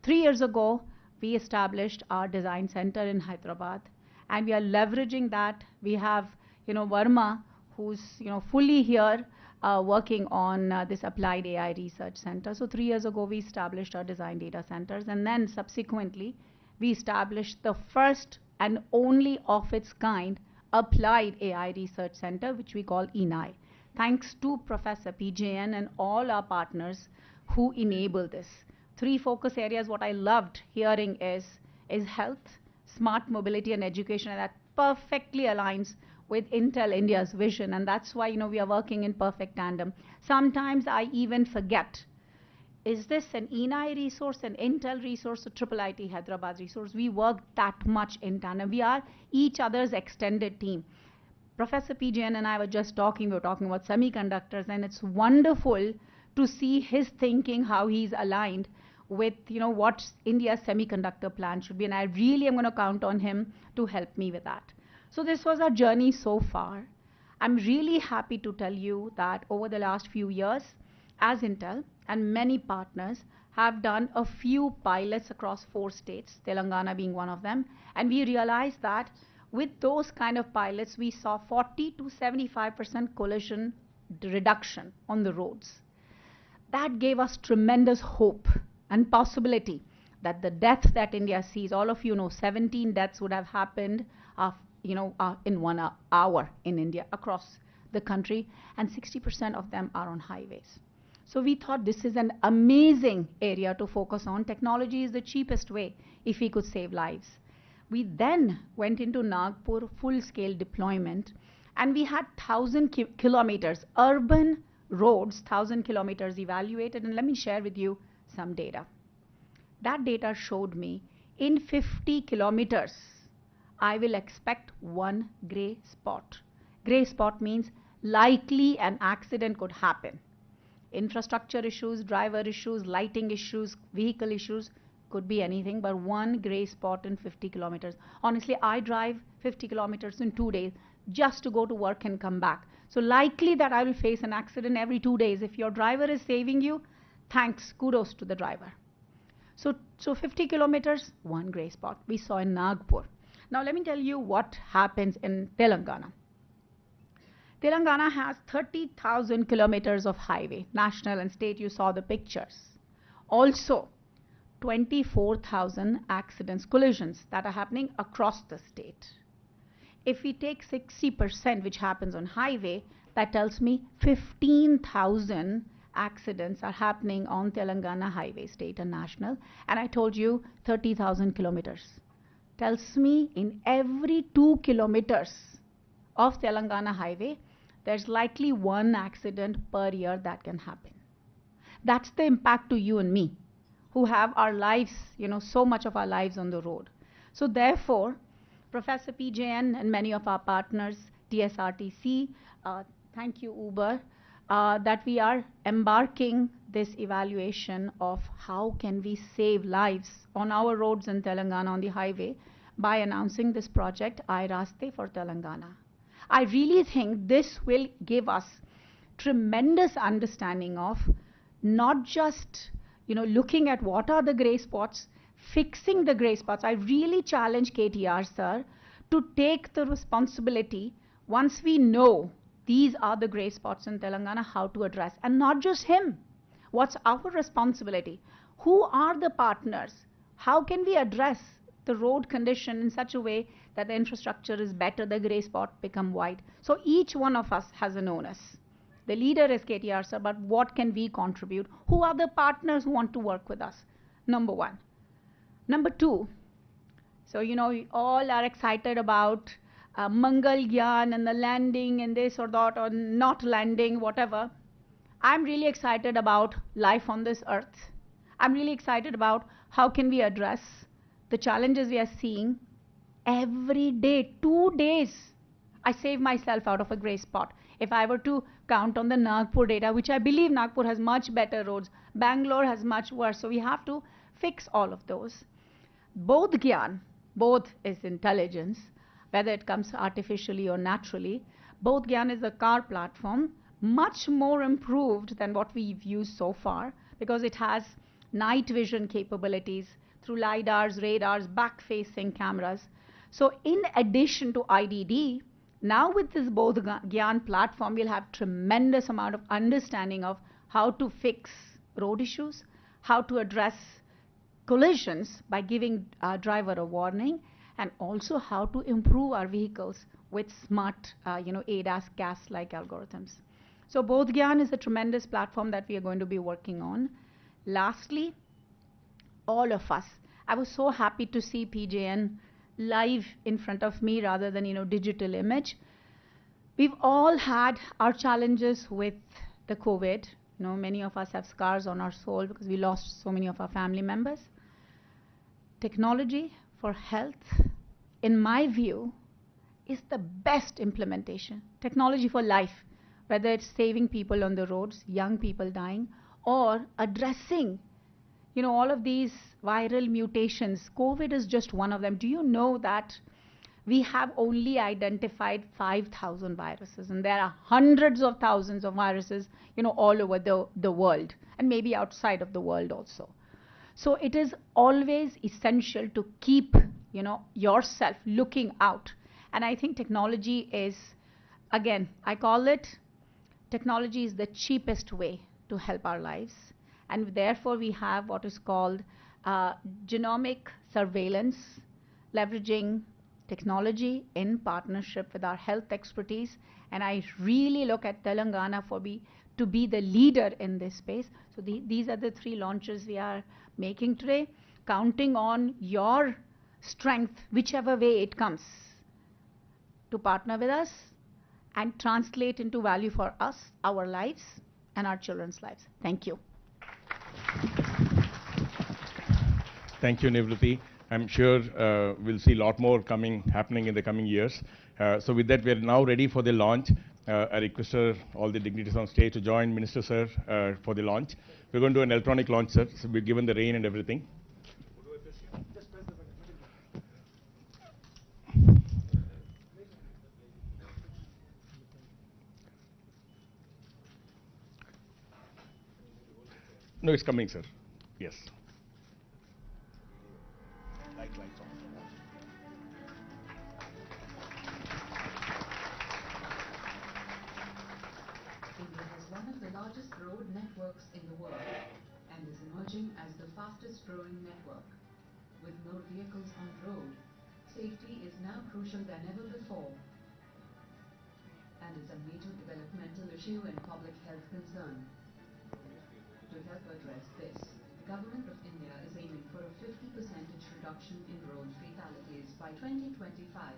Speaker 10: 3 years ago, we established our design center in Hyderabad, and we are leveraging that. We have, you know, Verma, who's, you know, fully here working on this applied AI research center. So 3 years ago, we established our design data centers, and then subsequently, we established the first and only of its kind applied AI research center, which we call IIIT. Thanks to Professor PJN and all our partners who enable this. 3 focus areas, what I loved hearing is health, smart mobility, and education, and that perfectly aligns with Intel India's vision, and that's why, you know, we are working in perfect tandem. Sometimes I even forget, is this an IIIT resource, an Intel resource, a IIIT Hyderabad resource? We work that much in tandem. We are each other's extended team. Professor PJN and I were just talking, we were talking about semiconductors, and it's wonderful to see his thinking, how he's aligned with, you know, what India's semiconductor plan should be, and I really am going to count on him to help me with that. So this was our journey so far. I'm really happy to tell you that over the last few years, as Intel and many partners have done a few pilots across 4 states, Telangana being one of them, and we realized that with those kind of pilots, we saw 40 to 75% collision reduction on the roads. That gave us tremendous hope and possibility that the death that India sees, all of you know, 17 deaths would have happened in 1 hour in India across the country, and 60% of them are on highways. So we thought this is an amazing area to focus on. Technology is the cheapest way if we could save lives. We then went into Nagpur full-scale deployment, and we had 1,000 kilometers, urban roads, 1,000 kilometers evaluated. And let me share with you some data. That data showed me in 50 kilometers, I will expect one gray spot. Gray spot means likely an accident could happen. Infrastructure issues, driver issues, lighting issues, vehicle issues, could be anything, but one gray spot in 50 kilometers. Honestly, I drive 50 kilometers in 2 days just to go to work and come back. So likely that I will face an accident every 2 days. If your driver is saving you, thanks, kudos to the driver. So 50 kilometers, one gray spot we saw in Nagpur. Now let me tell you what happens in Telangana. Telangana has 30,000 kilometers of highway, national and state. You saw the pictures. Also, 24,000 accidents, collisions that are happening across the state. If we take 60%, which happens on highway, that tells me 15,000 accidents are happening on Telangana highway, state and national. And I told you 30,000 kilometers. Tells me in every 2 kilometers of Telangana highway, there's likely one accident per year that can happen. That's the impact to you and me, who have our lives, so much of our lives on the road. So therefore, Professor PJN and many of our partners, TSRTC, thank you Uber, that we are embarking this evaluation of how can we save lives on our roads in Telangana on the highway by announcing this project, IIIT for Telangana. I really think this will give us tremendous understanding of not just looking at what are the gray spots, fixing the gray spots. I really challenge KTR, sir, to take the responsibility once we know these are the gray spots in Telangana, how to address. And not just him. What's our responsibility? Who are the partners? How can we address the road condition in such a way that the infrastructure is better, the gray spot become white? So each one of us has an onus. The leader is KTR, sir, but what can we contribute? Who are the partners who want to work with us? Number one. Number two, so all are excited about Mangal Gyan and the landing and this or that or not landing, whatever. I'm really excited about life on this earth. I'm really excited about how can we address the challenges we are seeing every day. 2 days, I save myself out of a gray spot. If I were to count on the Nagpur data, which I believe Nagpur has much better roads, Bangalore has much worse, so we have to fix all of those. Both Gyan, both is intelligence, whether it comes artificially or naturally. Both Gyan is a car platform, much more improved than what we've used so far, because it has night vision capabilities through LiDARs, radars, back-facing cameras. So in addition to IDD, now with this both Gyan platform, we'll have tremendous amount of understanding of how to fix road issues, how to address collisions by giving our driver a warning, and also how to improve our vehicles with smart, ADAS, gas-like algorithms. So both Gyan is a tremendous platform that we are going to be working on. Lastly, all of us, I was so happy to see PJN live in front of me rather than, digital image. We've all had our challenges with the COVID. Many of us have scars on our soul because we lost so many of our family members. Technology for health, in my view, is the best implementation. Technology for life, whether it's saving people on the roads, young people dying, or addressing, all of these viral mutations. COVID is just one of them. Do you know that we have only identified 5,000 viruses, and there are hundreds of thousands of viruses, all over the world, and maybe outside of the world also. So it is always essential to keep, yourself looking out. And I think technology is, again, I call it, technology is the cheapest way to help our lives. And therefore, we have what is called genomic surveillance, leveraging technology in partnership with our health expertise. And I really look at Telangana to be the leader in this space. So these are the 3 launches we are making today, counting on your strength, whichever way it comes, to partner with us and translate into value for us, our lives, and our children's lives. Thank you.
Speaker 1: Thank you, Nivruti. I'm sure we'll see a lot more happening in the coming years. So with that, we are now ready for the launch. I request all the dignitaries on stage to join Minister Sir for the launch. We're going to do an electronic launch, sir. So we're given the rain and everything. No, it's coming, sir. Yes. Lights on.
Speaker 11: India has one of the largest road networks in the world and is emerging as the fastest growing network. With more vehicles on road, safety is now crucial than ever before and is a major developmental issue and public health concern. To help address this, the Government of India is aiming for a 50% reduction in road fatalities by 2025.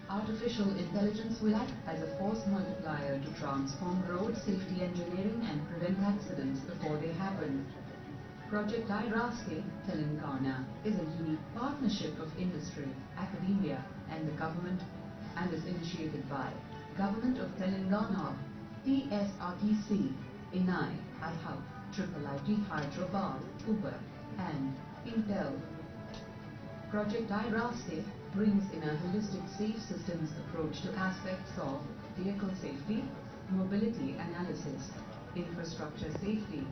Speaker 11: Artificial intelligence will act as a force multiplier to transform road safety engineering and prevent accidents before they happen. Project IIIT Telangana is a unique partnership of industry, academia and the government and is initiated by Government of Telangana, TSRTC, INAI, IIIT, IIIT Hyderabad, Uber and Intel. Project IIIT brings in a holistic safe systems approach to aspects of vehicle safety, mobility analysis, infrastructure safety,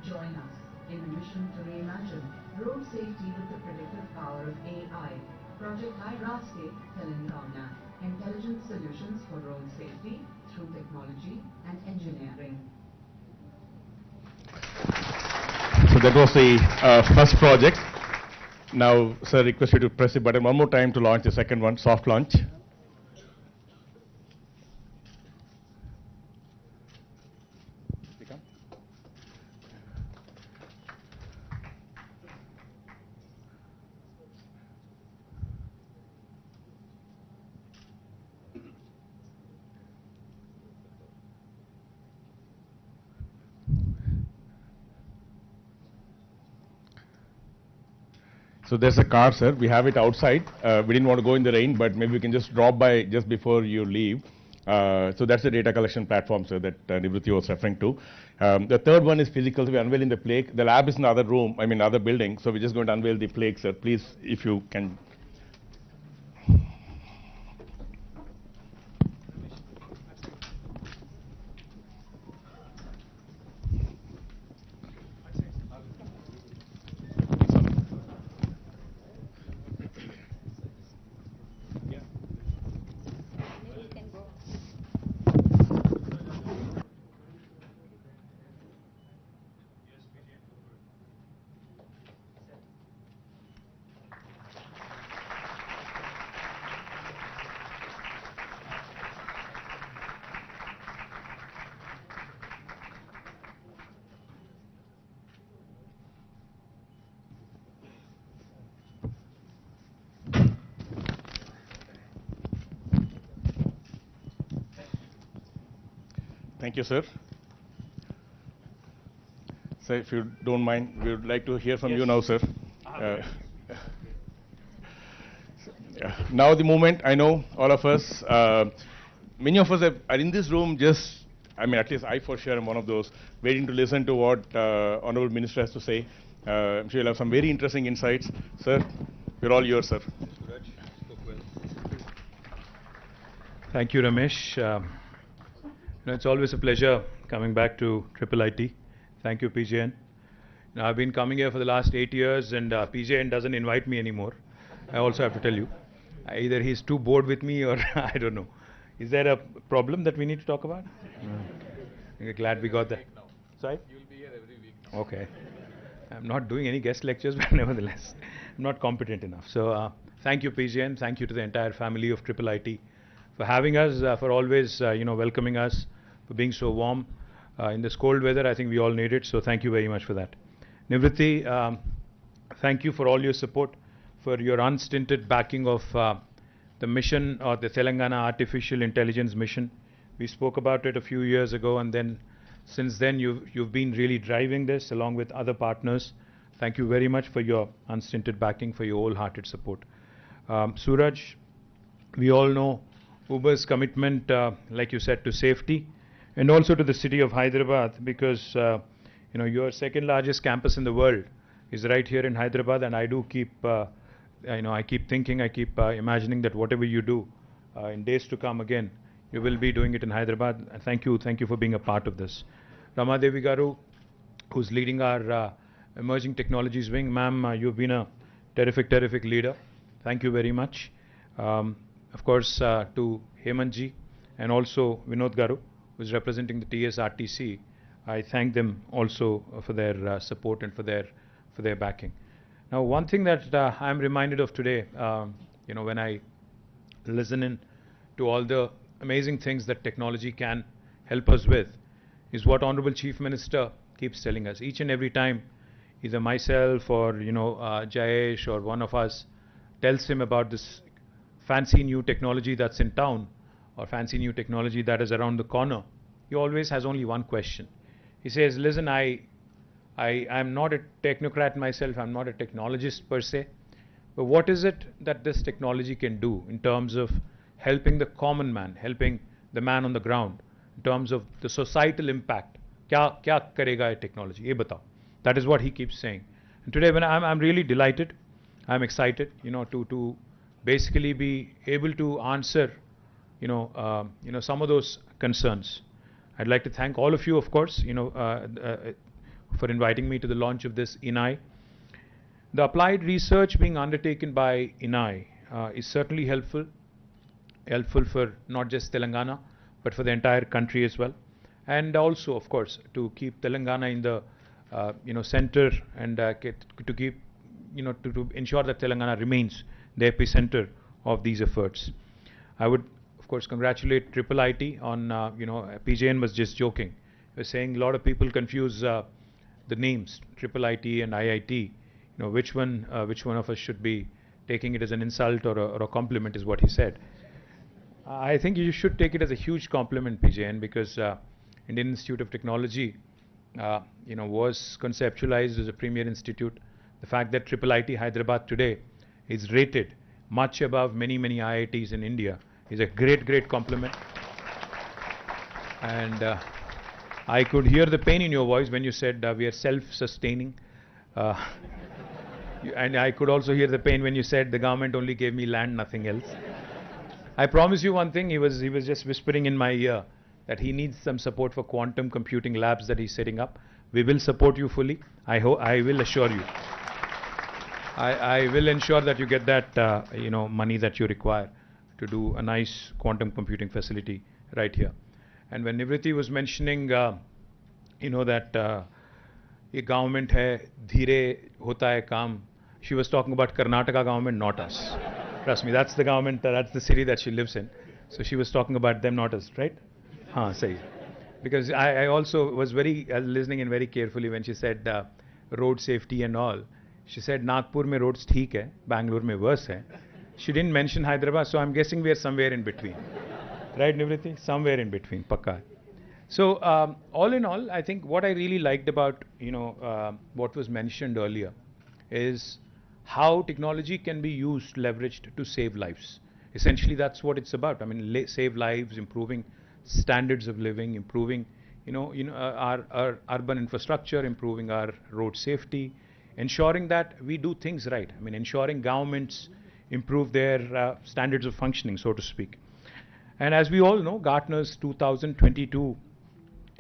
Speaker 11: join us in a mission to reimagine road safety with the predictive power of AI. Project IIIT Telangana, intelligent solutions for road safety through technology and engineering.
Speaker 1: So that was the first project. Now, sir, request you to press the button one more time to launch the second one, soft launch. So there's a car, sir. We have it outside. We didn't want to go in the rain, but maybe we can just drop by just before you leave. So that's the data collection platform, sir, that Nivruti was referring to. The third one is physical. So we're unveiling the plaque. The lab is in the other room, other building. So we're just going to unveil the plaque, sir. Please, if you can. Thank you, sir. Sir, if you don't mind, we would like to hear from you now, sir. Now the moment, I know all of us, many of us are in this room just, at least I for sure am one of those, waiting to listen to what Honorable Minister has to say. I'm sure you'll have some very interesting insights. Sir, we're all yours, sir.
Speaker 12: Thank you, Ramesh. It's always a pleasure coming back to IIIT. Thank you, PJN. Now, I've been coming here for the last 8 years, and PJN doesn't invite me anymore. I also have to tell you. Either he's too bored with me or I don't know. Is there a problem that we need to talk about? We're glad we got that. Sorry?
Speaker 2: You'll be here every week.
Speaker 12: Okay. I'm not doing any guest lectures, but nevertheless, I'm not competent enough. So thank you, PGN. Thank you to the entire family of IIIT for having us, for always, welcoming us, for being so warm. In this cold weather, I think we all need it. So thank you very much for that. Nivritti, thank you for all your support, for your unstinted backing of the mission, or the Telangana Artificial Intelligence Mission. We spoke about it a few years ago, and then since then you've been really driving this along with other partners. Thank you very much for your unstinted backing, for your wholehearted support. Suraj, we all know Uber's commitment, like you said, to safety, and also to the city of Hyderabad, because your second largest campus in the world is right here in Hyderabad, and I do keep I keep thinking, I keep imagining that whatever you do in days to come, again, you will be doing it in Hyderabad. Thank you for being a part of this. Rama Devi Garu, who's leading our emerging technologies wing. Ma'am, you've been a terrific leader. Thank you very much. Of course, to Hemantji and also Vinod Garu, who's representing the TSRTC. I thank them also for their support and for their backing. Now, one thing that I'm reminded of today, when I listen in to all the amazing things that technology can help us with, is what Honorable Chief Minister keeps telling us. Each and every time, either myself or Jayesh or one of us tells him about this fancy new technology that's in town, or fancy new technology that is around the corner, he always has only one question. He says, listen, I'm not a technocrat myself, I'm not a technologist per se, but what is it that this technology can do in terms of helping the common man, helping the man on the ground, in terms of the societal impact? Kya karega ye technology? Ye batao. That is what he keeps saying. And today, when I'm really delighted, I'm excited, to basically be able to answer, some of those concerns. I'd like to thank all of you, of course, for inviting me to the launch of this IIIT. The applied research being undertaken by IIIT is certainly helpful for not just Telangana, but for the entire country as well. And also, of course, to keep Telangana in the center, and to keep, to ensure that Telangana remains the epicenter of these efforts. I would, of course, congratulate IIIT on, PJN was just joking. He was saying a lot of people confuse the names IIIT and IIT. Which one of us should be taking it as an insult or a compliment, is what he said. I think you should take it as a huge compliment, PJN, because Indian Institute of Technology, was conceptualized as a premier institute. The fact that IIIT Hyderabad today is rated much above many IITs in India is a great compliment. And I could hear the pain in your voice when you said we are self-sustaining. And I could also hear the pain when you said the government only gave me land, nothing else. I promise you one thing, he was just whispering in my ear that he needs some support for quantum computing labs that he's setting up. We will support you fully. I will assure you. I will ensure that you get that money that you require to do a nice quantum computing facility right here. And when Nivritti was mentioning, that ye government hai, dheere hota hai kaam, she was talking about Karnataka government, not us. Trust me, that's the government, that's the city that she lives in. So she was talking about them, not us, right? Sahi. Because I also was listening in very carefully when she said road safety and all. She said Nagpur mein roads theek hai, Bangalore mein worse hai. She didn't mention Hyderabad, so I'm guessing we are somewhere in between. Right, Nivritti? Somewhere in between, pakka. So all in all, I think what I really liked about what was mentioned earlier is how technology can be used, leveraged to save lives. Essentially, that's what it's about. I mean, save lives, improving standards of living, improving our urban infrastructure, improving our road safety, ensuring that we do things right. I mean, ensuring governments improve their standards of functioning, so to speak. And as we all know, Gartner's 2022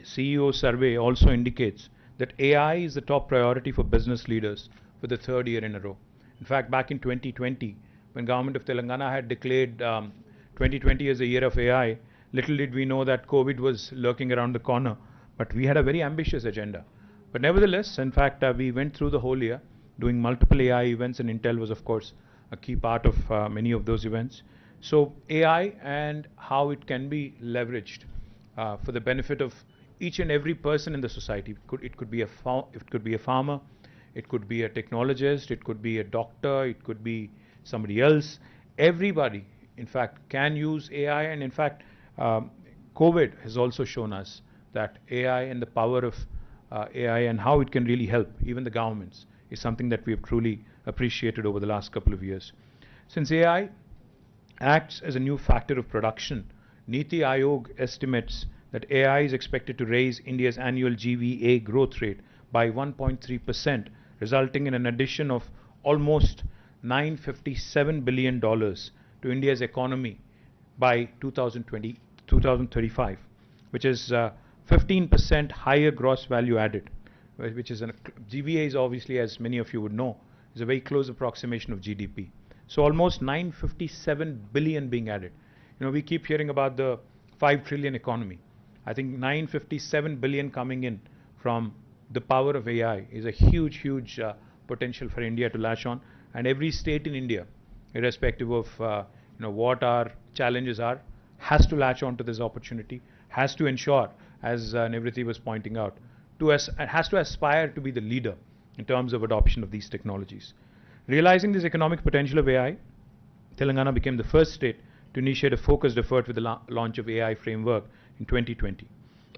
Speaker 12: CEO survey also indicates that AI is the top priority for business leaders for the third year in a row. In fact, back in 2020, when Government of Telangana had declared 2020 is the year of AI. Little did we know that COVID was lurking around the corner, but we had a very ambitious agenda. But nevertheless, in fact, we went through the whole year doing multiple AI events, and Intel was, of course, a key part of many of those events. So AI and how it can be leveraged for the benefit of each and every person in the society. It could be a farmer, it could be a technologist, it could be a doctor, it could be somebody else. Everybody, in fact, can use AI, and in fact, COVID has also shown us that AI and the power of AI and how it can really help even the governments is something that we have truly appreciated over the last couple of years. Since AI acts as a new factor of production, Niti Aayog estimates that AI is expected to raise India's annual GVA growth rate by 1.3%, resulting in an addition of almost $957 billion to India's economy by 2035, which is 15% higher gross value added, which is GVA is obviously, as many of you would know, is a very close approximation of GDP. So almost 957 billion being added. You know, we keep hearing about the 5 trillion economy. I think 957 billion coming in from the power of AI is a huge, huge potential for India to latch on. And every state in India, irrespective of what our challenges are, has to latch on to this opportunity, has to ensure, as Nivriti was pointing out, has to aspire to be the leader in terms of adoption of these technologies. Realizing this economic potential of AI, Telangana became the first state to initiate a focused effort with the launch of AI framework in 2020.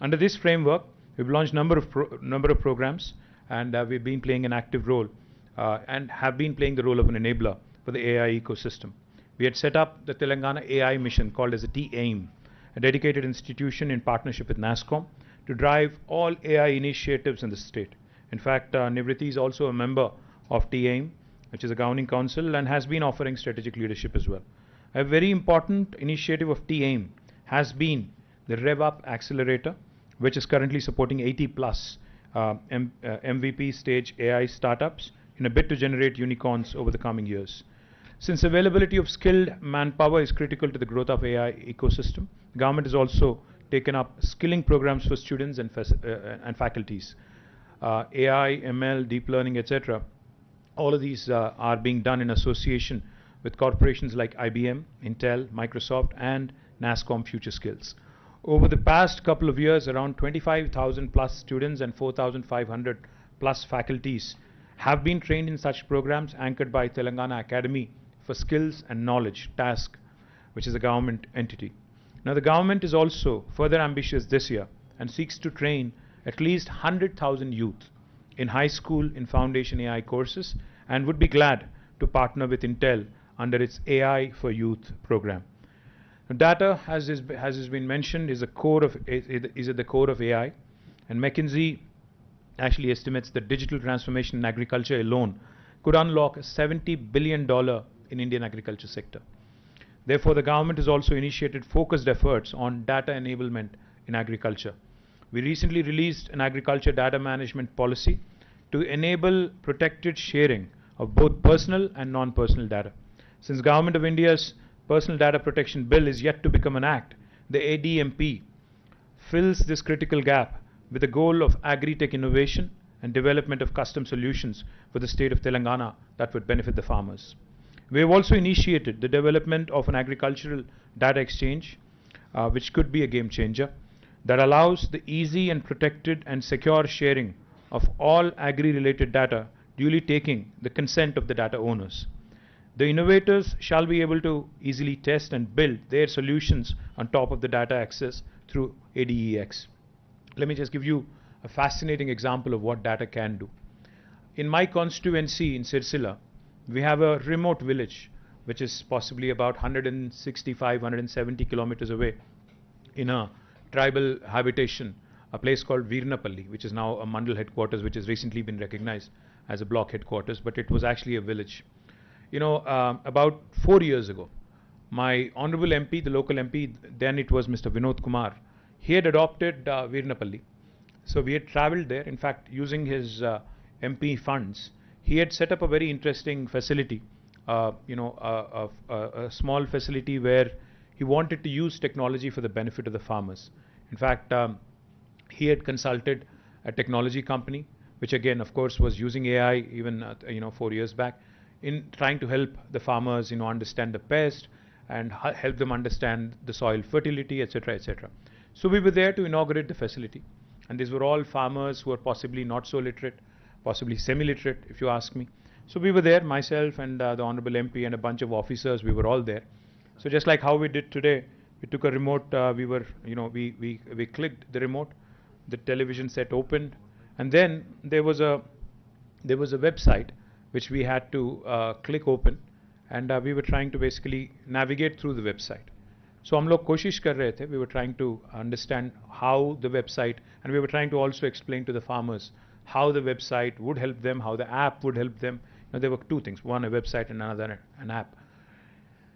Speaker 12: Under this framework, we've launched number of programs, and we've been playing an active role and have been playing the role of an enabler for the AI ecosystem. We had set up the Telangana AI mission, called as a TAIM, a dedicated institution in partnership with NASSCOM to drive all AI initiatives in the state. In fact, Nivriti is also a member of TAIM, which is a governing council, and has been offering strategic leadership as well. A very important initiative of TAIM has been the RevUp Accelerator, which is currently supporting 80 plus MVP stage AI startups in a bid to generate unicorns over the coming years. Since availability of skilled manpower is critical to the growth of AI ecosystem, the government has also taken up skilling programs for students and faculties. AI, ML, deep learning, etc. All of these are being done in association with corporations like IBM, Intel, Microsoft, and NASSCOM Future Skills. Over the past couple of years, around 25,000 plus students and 4,500 plus faculties have been trained in such programs anchored by Telangana Academy for Skills and Knowledge, TASK, which is a government entity. Now, the government is also further ambitious this year and seeks to train at least 100,000 youth in high school in foundation AI courses, and would be glad to partner with Intel under its AI for Youth program. Now, data, as has been mentioned, is at the core of AI, and McKinsey actually estimates that digital transformation in agriculture alone could unlock $70 billion in Indian agriculture sector. Therefore, the government has also initiated focused efforts on data enablement in agriculture. We recently released an agriculture data management policy to enable protected sharing of both personal and non-personal data. Since Government of India's Personal Data Protection Bill is yet to become an act, the ADMP fills this critical gap with the goal of agri-tech innovation and development of custom solutions for the state of Telangana that would benefit the farmers. We have also initiated the development of an agricultural data exchange, which could be a game changer, that allows the easy and protected and secure sharing of all agri-related data, duly taking the consent of the data owners. The innovators shall be able to easily test and build their solutions on top of the data access through ADEX. Let me just give you a fascinating example of what data can do. In my constituency in Sirsila, we have a remote village which is possibly about 165, 170 kilometers away in a tribal habitation, a place called Veernapalli, which is now a Mandal headquarters, which has recently been recognized as a block headquarters, but it was actually a village. You know, about 4 years ago, my honorable MP, the local MP, then it was Mr. Vinod Kumar, he had adopted Veernapalli. So we had traveled there, in fact, using his MP funds. He had set up a very interesting facility, a small facility where he wanted to use technology for the benefit of the farmers. In fact, he had consulted a technology company, which again, of course, was using AI even 4 years back, in trying to help the farmers, understand the pest and help them understand the soil fertility, etc., etc. So we were there to inaugurate the facility, and these were all farmers who were possibly not so literate, possibly semi-literate, if you ask me. So we were there, myself and the Honorable MP and a bunch of officers, we were all there. So just like how we did today, we took a remote, we clicked the remote, the television set opened, and then there was a website which we had to click open, and we were trying to basically navigate through the website. So हम लोग कोशिश कर रहे थे, we were trying to understand how the website, and we were trying to also explain to the farmers how the website would help them, how the app would help them. There were two things, one a website and another an app.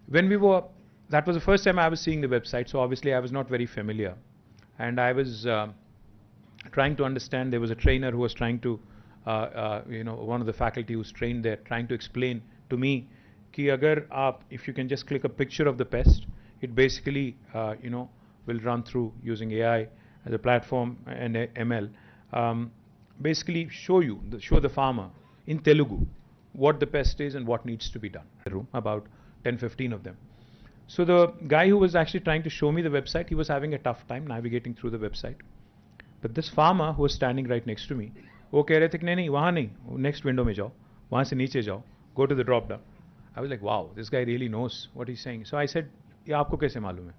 Speaker 12: That was the first time I was seeing the website, so obviously I was not very familiar. And I was trying to understand, there was a trainer who was trying to, one of the faculty who's trained there, trying to explain to me, ki agar if you can just click a picture of the pest, it basically, will run through using AI as a platform and ML, basically show the farmer in Telugu what the pest is and what needs to be done. About 10-15 of them. So the guy who was actually trying to show me the website, he was having a tough time navigating through the website. But this farmer who was standing right next to me, वो कह रहे थे कि नहीं वहाँ नहीं, next window में जाओ, वहाँ से नीचे जाओ, go to the drop down. I was like, wow, this guy really knows what he's saying. So I said, ये आपको कैसे मालूम है?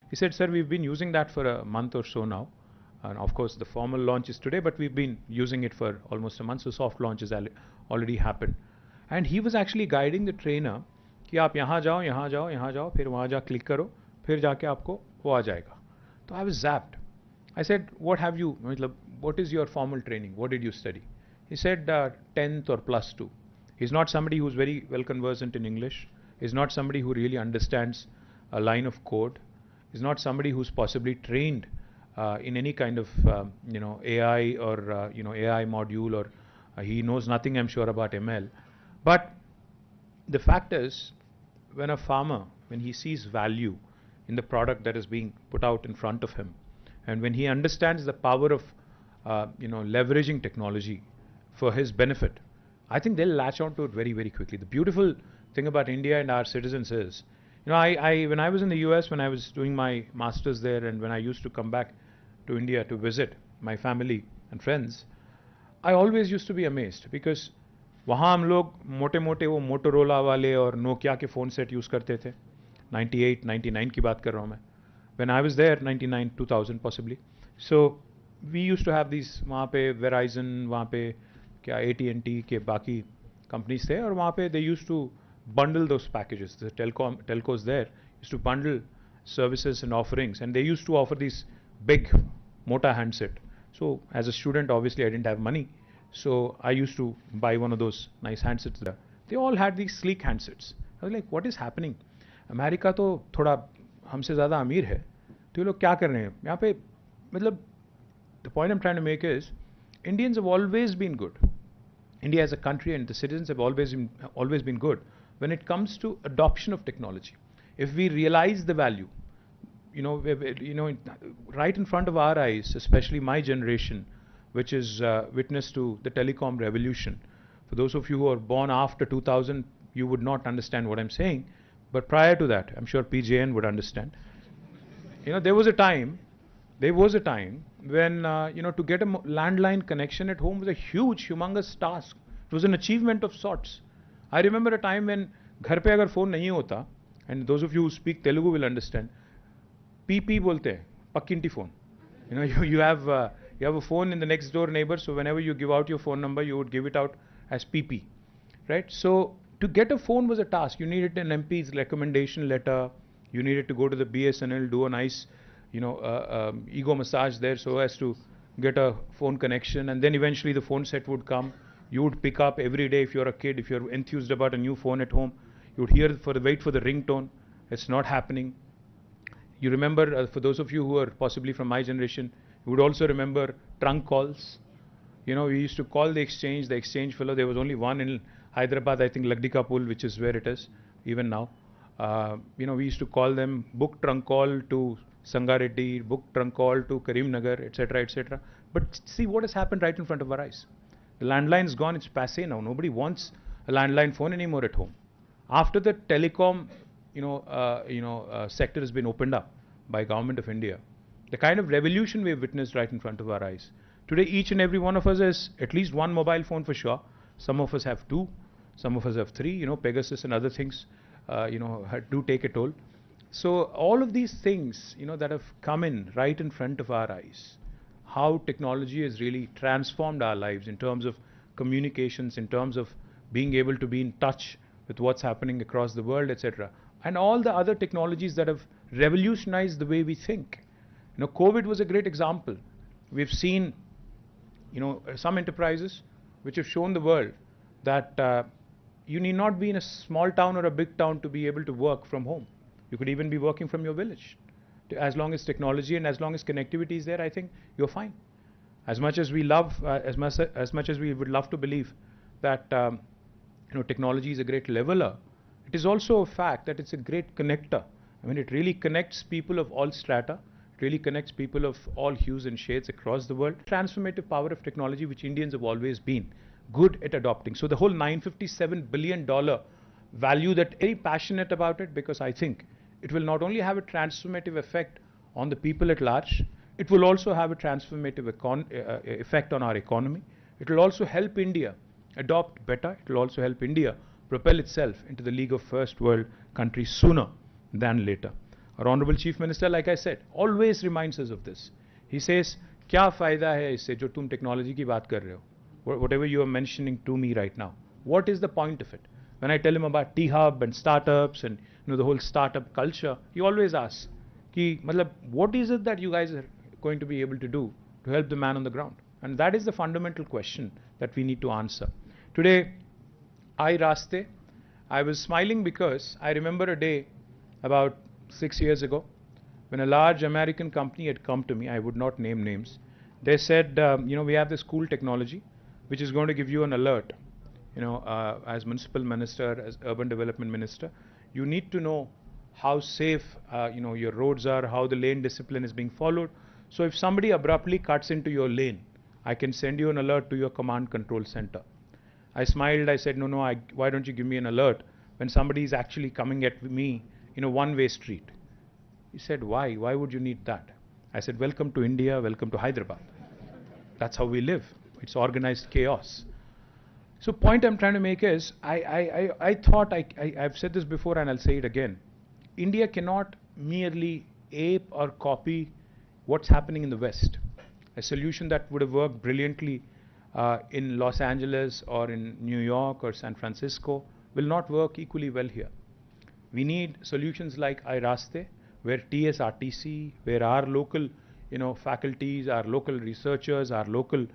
Speaker 12: He said, sir, we've been using that for a month or so now. And of course, the formal launch is today, but we've been using it for almost a month, so soft launch has already happened. And he was actually guiding the trainer कि आप यहाँ जाओ, यहाँ जाओ, यहाँ जाओ, फिर वहाँ जा क्लिक करो, फिर जाके आपको वो आ जाएगा. तो I was zapped. I said, what is your formal training? What did you study? He said 10th or +2. He's not somebody who's very well conversant in English. He's not somebody who really understands a line of code. He's not somebody who's possibly trained in any kind of AI or AI module, or he knows nothing, I'm sure, about ML. But the fact is, when a farmer, when he sees value in the product that is being put out in front of him, and when he understands the power of leveraging technology for his benefit, I think they'll latch on to it very, very quickly. The beautiful thing about India and our citizens is, when I was in the US, when I was doing my masters there, and when I used to come back to India to visit my family and friends, I always used to be amazed because वहाँ हम लोग मोटे-मोटे वो Motorola वाले और Nokia के phone set use करते थे. 98, 99 की बात कर रहा हूँ मैं. When I was there, 99, 2000 possibly. So we used to have these, वहाँ पे Verizon, वहाँ पे क्या AT&T के बाकी companies थे, और वहाँ पे they used to bundle those packages. The telcos there used to bundle services and offerings, and they used to offer these big mota handset. So as a student, obviously I didn't have money, so I used to buy one of those nice handsets there. They all had these sleek handsets. I was like, what is happening? America तो थोड़ा हमसे ज़्यादा अमीर है, तो ये लोग क्या कर रहे हैं यहाँ पे? मतलब the point I'm trying to make is, Indians have always been good. India as a country and the citizens have always been good when it comes to adoption of technology. If we realize the value, right in front of our eyes, especially my generation, which is witness to the telecom revolution. For those of you who are born after 2000, you would not understand what I'm saying, but prior to that, I'm sure PJN would understand. There was a time when to get a landline connection at home was a huge, humongous task. It was an achievement of sorts. I remember a time when घर पे अगर phone नहीं होता, and those of you who speak Telugu will understand, PP बोलते हैं, पक्किंटी phone. You have a phone in the next door neighbor, so whenever you give out your phone number, you would give it out as PP, right? So to get a phone was a task. You needed an MP's recommendation letter. You needed to go to the BSNL, do a nice, ego massage there so as to get a phone connection, and then eventually the phone set would come. You would pick up every day if you're a kid, if you're enthused about a new phone at home. You would wait for the ringtone. It's not happening. You remember, for those of you who are possibly from my generation, you would also remember trunk calls. We used to call the exchange fellow. There was only one in Hyderabad, I think Lagdika Pool, which is where it is even now. We used to call them book trunk call to Sangareddy, book trunk call to Karimnagar, etc., etc. But see what has happened right in front of our eyes. The landline's gone, it's passé now. Nobody wants a landline phone anymore at home. After the telecom, sector has been opened up by Government of India, the kind of revolution we have witnessed right in front of our eyes. Today, each and every one of us has at least one mobile phone for sure. Some of us have two, some of us have three. Pegasus and other things, do take a toll. So all of these things, that have come in right in front of our eyes, how technology has really transformed our lives in terms of communications, in terms of being able to be in touch with what's happening across the world, etc. And all the other technologies that have revolutionized the way we think. COVID was a great example. We've seen, some enterprises which have shown the world that you need not be in a small town or a big town to be able to work from home. You could even be working from your village. As long as technology and as long as connectivity is there, I think you're fine. As much as we love, as much as we would love to believe that technology is a great leveler, it is also a fact that it's a great connector. I mean, it really connects people of all strata. It really connects people of all hues and shades across the world. Transformative power of technology, which Indians have always been good at adopting. So the whole $957 billion value, that very passionate about it, because I think it will not only have a transformative effect on the people at large, it will also have a transformative effect on our economy. It will also help India adopt better. It will also help India propel itself into the league of first world countries sooner than later. Our Honorable Chief Minister, like I said, always reminds us of this. He says, "Kya fayda hai isse jo tum technology ki baat kar rahe ho?" Whatever you are mentioning to me right now, what is the point of it? When I tell him about T-Hub and startups and the whole startup culture, he always asks, what is it that you guys are going to be able to do to help the man on the ground? And that is the fundamental question that we need to answer. Today, IIIT, I was smiling because I remember a day about 6 years ago when a large American company had come to me. I would not name names. They said, we have this cool technology which is going to give you an alert. As municipal minister, as urban development minister, you need to know how safe, your roads are, how the lane discipline is being followed. So if somebody abruptly cuts into your lane, I can send you an alert to your command control center. I smiled. I said, no, why don't you give me an alert when somebody is actually coming at me in a one-way street? He said, why? Why would you need that? I said, welcome to India, welcome to Hyderabad. That's how we live. It's organized chaos. So point I'm trying to make is, I thought, I've said this before and I'll say it again. India cannot merely ape or copy what's happening in the West. A solution that would have worked brilliantly in Los Angeles or in New York or San Francisco will not work equally well here. We need solutions like IIIT, where TSRTC, where our local, faculties, our local researchers, our local,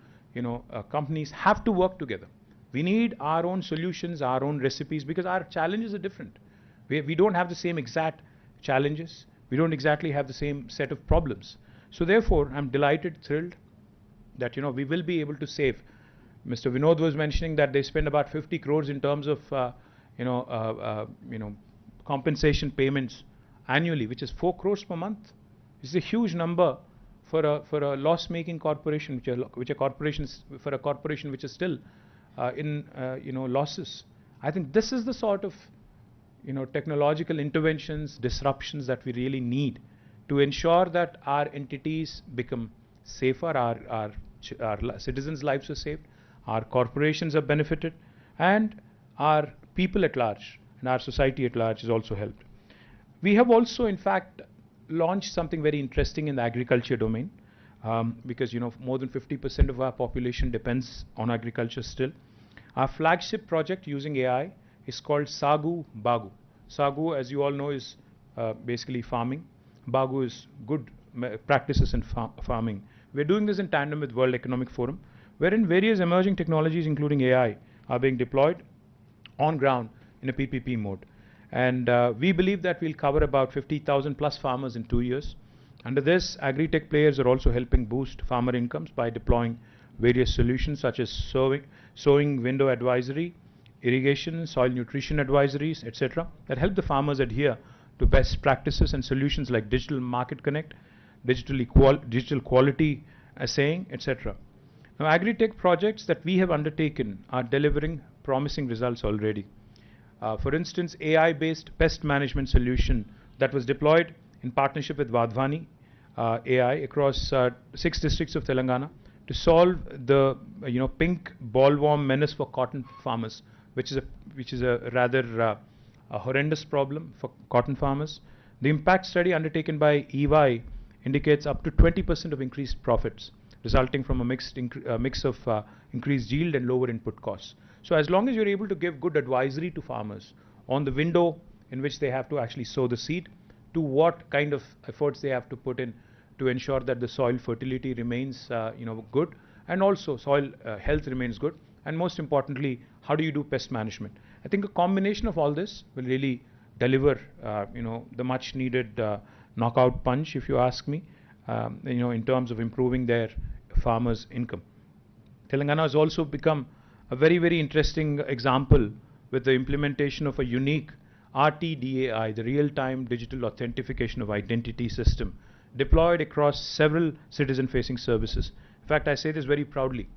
Speaker 12: companies have to work together. We need our own solutions, our own recipes, because our challenges are different. We don't have the same exact challenges. We don't exactly have the same set of problems. So therefore, I'm delighted, thrilled that, we will be able to save. Mr. Vinod was mentioning that they spend about 50 crores in terms of, compensation payments annually, which is 4 crores per month. It's a huge number for a loss-making corporation, which a corporation which is still in losses. I think this is the sort of technological interventions, disruptions that we really need to ensure that our entities become safer, our citizens' lives are saved, our corporations are benefited, and our people at large and our society at large is also helped. We have also, in fact, launched something very interesting in the agriculture domain, because more than 50% of our population depends on agriculture still. Our flagship project using AI is called Sagu Bagu. Sagu, as you all know, is basically farming. Bagu is good practices in farming. We're doing this in tandem with World Economic Forum, wherein various emerging technologies, including AI, are being deployed on ground in a PPP mode. And we believe that we'll cover about 50,000 plus farmers in 2 years. Under this, agri-tech players are also helping boost farmer incomes by deploying various solutions such as sowing window advisory, irrigation, soil nutrition advisories, etc., that help the farmers adhere to best practices and solutions like digital market connect, digital quality assaying, etc. Now, agri-tech projects that we have undertaken are delivering promising results already. For instance, AI-based pest management solution that was deployed in partnership with Vadhvani AI across 6 districts of Telangana to solve the pink bollworm menace for cotton farmers, which is a rather a horrendous problem for cotton farmers. The impact study undertaken by EY indicates up to 20% of increased profits, resulting from a mix of increased yield and lower input costs. So as long as you're able to give good advisory to farmers on the window in which they have to actually sow the seed, to what kind of efforts they have to put in to ensure that the soil fertility remains good, and also soil health remains good, and most importantly, how do you do pest management? I think a combination of all this will really deliver the much needed knockout punch, if you ask me, in terms of improving their farmers' income. Telangana has also become a very, very interesting example with the implementation of a unique RTDAI, the real-time digital authentication of identity system, deployed across several citizen-facing services. In fact, I say this very proudly.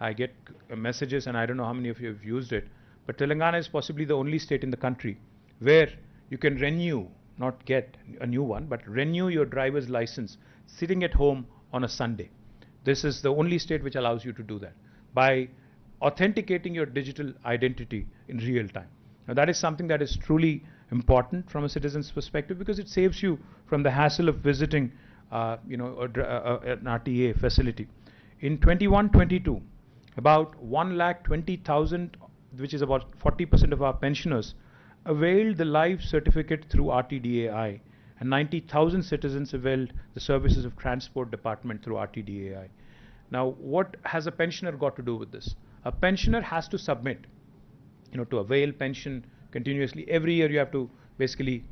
Speaker 12: I get messages, and I don't know how many of you have used it, but Telangana is possibly the only state in the country where you can renew, not get a new one, but renew your driver's license sitting at home on a Sunday. This is the only state which allows you to do that by authenticating your digital identity in real time. Now, that is something that is truly important from a citizen's perspective, because it saves you from the hassle of visiting an RTA facility. In 21-22, about 1,20,000, which is about 40% of our pensioners, availed the life certificate through RTDAI, and 90,000 citizens availed the services of transport department through RTDAI. Now, what has a pensioner got to do with this? A pensioner has to submit, to avail pension continuously. Every year you have to basically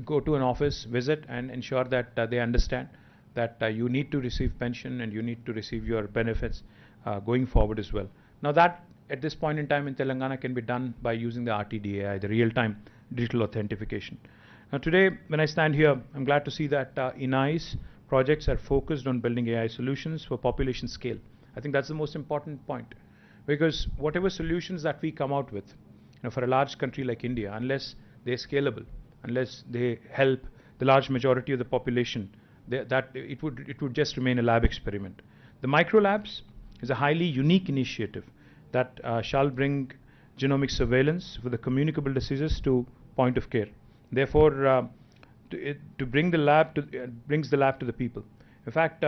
Speaker 12: go to an office, visit, and ensure that they understand that you need to receive pension and you need to receive your benefits going forward as well. Now, that at this point in time in Telangana can be done by using the RTDAI, the real-time digital authentication. Now, today when I stand here, I'm glad to see that IIIT's projects are focused on building AI solutions for population scale. I think that's the most important point, because whatever solutions that we come out with, for a large country like India, unless they're scalable, unless they help the large majority of the population, it would just remain a lab experiment. The micro labs is a highly unique initiative that shall bring genomic surveillance for the communicable diseases to point of care. Therefore, to bring the lab to brings the lab to the people. In fact,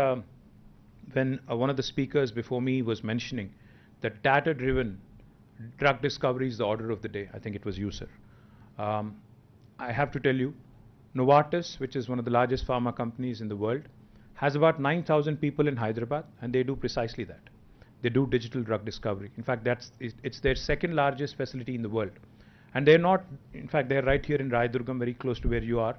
Speaker 12: when one of the speakers before me was mentioning that data-driven drug discovery is the order of the day, I think it was you, sir. I have to tell you, Novartis, which is one of the largest pharma companies in the world, has about 9,000 people in Hyderabad, and they do precisely that. They do digital drug discovery. In fact, it's their second largest facility in the world. And they're not, in fact, they're right here in Raidurgam, very close to where you are.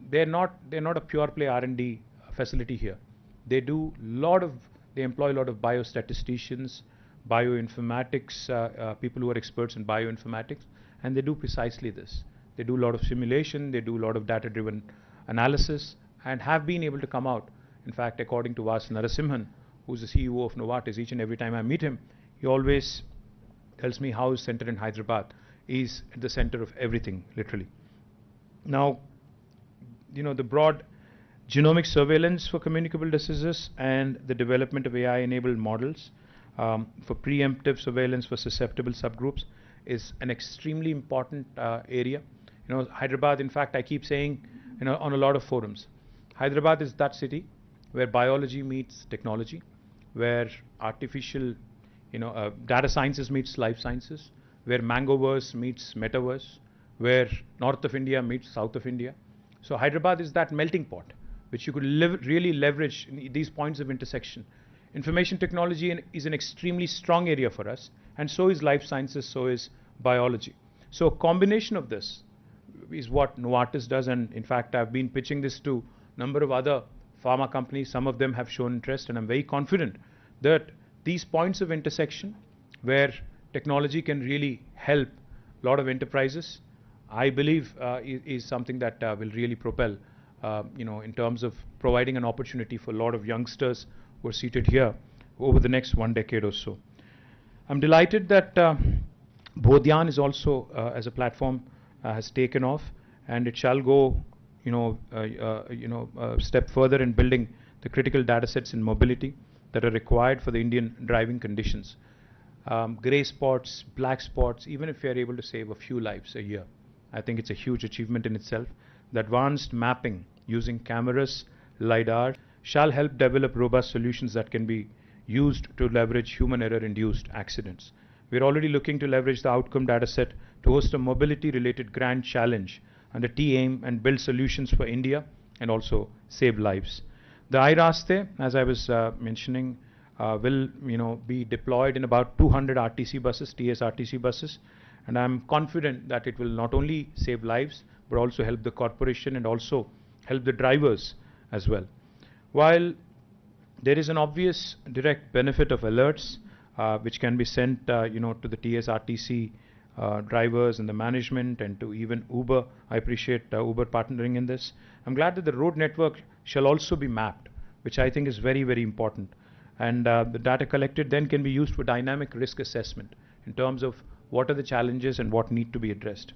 Speaker 12: They're not a pure play R&D facility here. They employ a lot of biostatisticians, bioinformatics, people who are experts in bioinformatics, and they do precisely this. They do a lot of simulation, they do a lot of data-driven analysis, and have been able to come out. In fact, according to Vas Narasimhan, who's the CEO of Novartis, each and every time I meet him, he always tells me how his center in Hyderabad is at the center of everything, literally. Now, the broad genomic surveillance for communicable diseases and the development of AI-enabled models for preemptive surveillance for susceptible subgroups is an extremely important area. Hyderabad, in fact, I keep saying, on a lot of forums, Hyderabad is that city where biology meets technology, where artificial, data sciences meets life sciences, where Mangoverse meets Metaverse, where North of India meets South of India. So Hyderabad is that melting pot, which you could really leverage in these points of intersection. Information technology is an extremely strong area for us, and so is life sciences, so is biology. So a combination of this is what Novartis does, and in fact, I've been pitching this to a number of other pharma companies. Some of them have shown interest, and I'm very confident that these points of intersection, where technology can really help a lot of enterprises, I believe is something that will really propel, in terms of providing an opportunity for a lot of youngsters who are seated here over the next 1 decade or so. I'm delighted that Bodhyan is also, as a platform, has taken off, and it shall go, a step further in building the critical data sets in mobility that are required for the Indian driving conditions. Grey spots, black spots, even if we are able to save a few lives a year, I think it's a huge achievement in itself. The advanced mapping using cameras, LiDAR, shall help develop robust solutions that can be used to leverage human error-induced accidents. We're already looking to leverage the outcome data set to host a mobility-related grand challenge under T-AIM and build solutions for India and also save lives. The iRaste, as I was mentioning, will be deployed in about 200 RTC buses, TS RTC buses, and I'm confident that it will not only save lives but also help the corporation and also help the drivers as well. While there is an obvious direct benefit of alerts which can be sent to the TS RTC drivers and the management and to even Uber. I appreciate Uber partnering in this. I'm glad that the road network shall also be mapped, which I think is very, very important. And the data collected then can be used for dynamic risk assessment in terms of what are the challenges and what need to be addressed.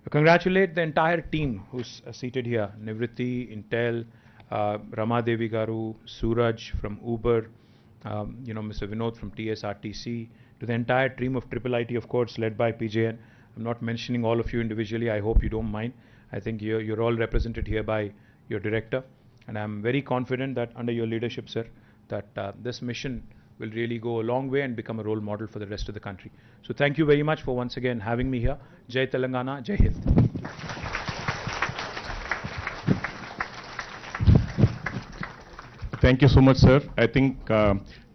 Speaker 12: I congratulate the entire team who's seated here, Nivriti, Intel, Ramadevi Garu, Suraj from Uber, Mr. Vinod from TSRTC, to the entire team of IIIT, of course, led by PJN. I'm not mentioning all of you individually. I hope you don't mind. I think you're all represented here by your director. And I'm very confident that under your leadership, sir, that this mission will really go a long way and become a role model for the rest of the country. So thank you very much for once again having me here. Jai Telangana, Jai Hind.
Speaker 1: Thank you so much, sir. I think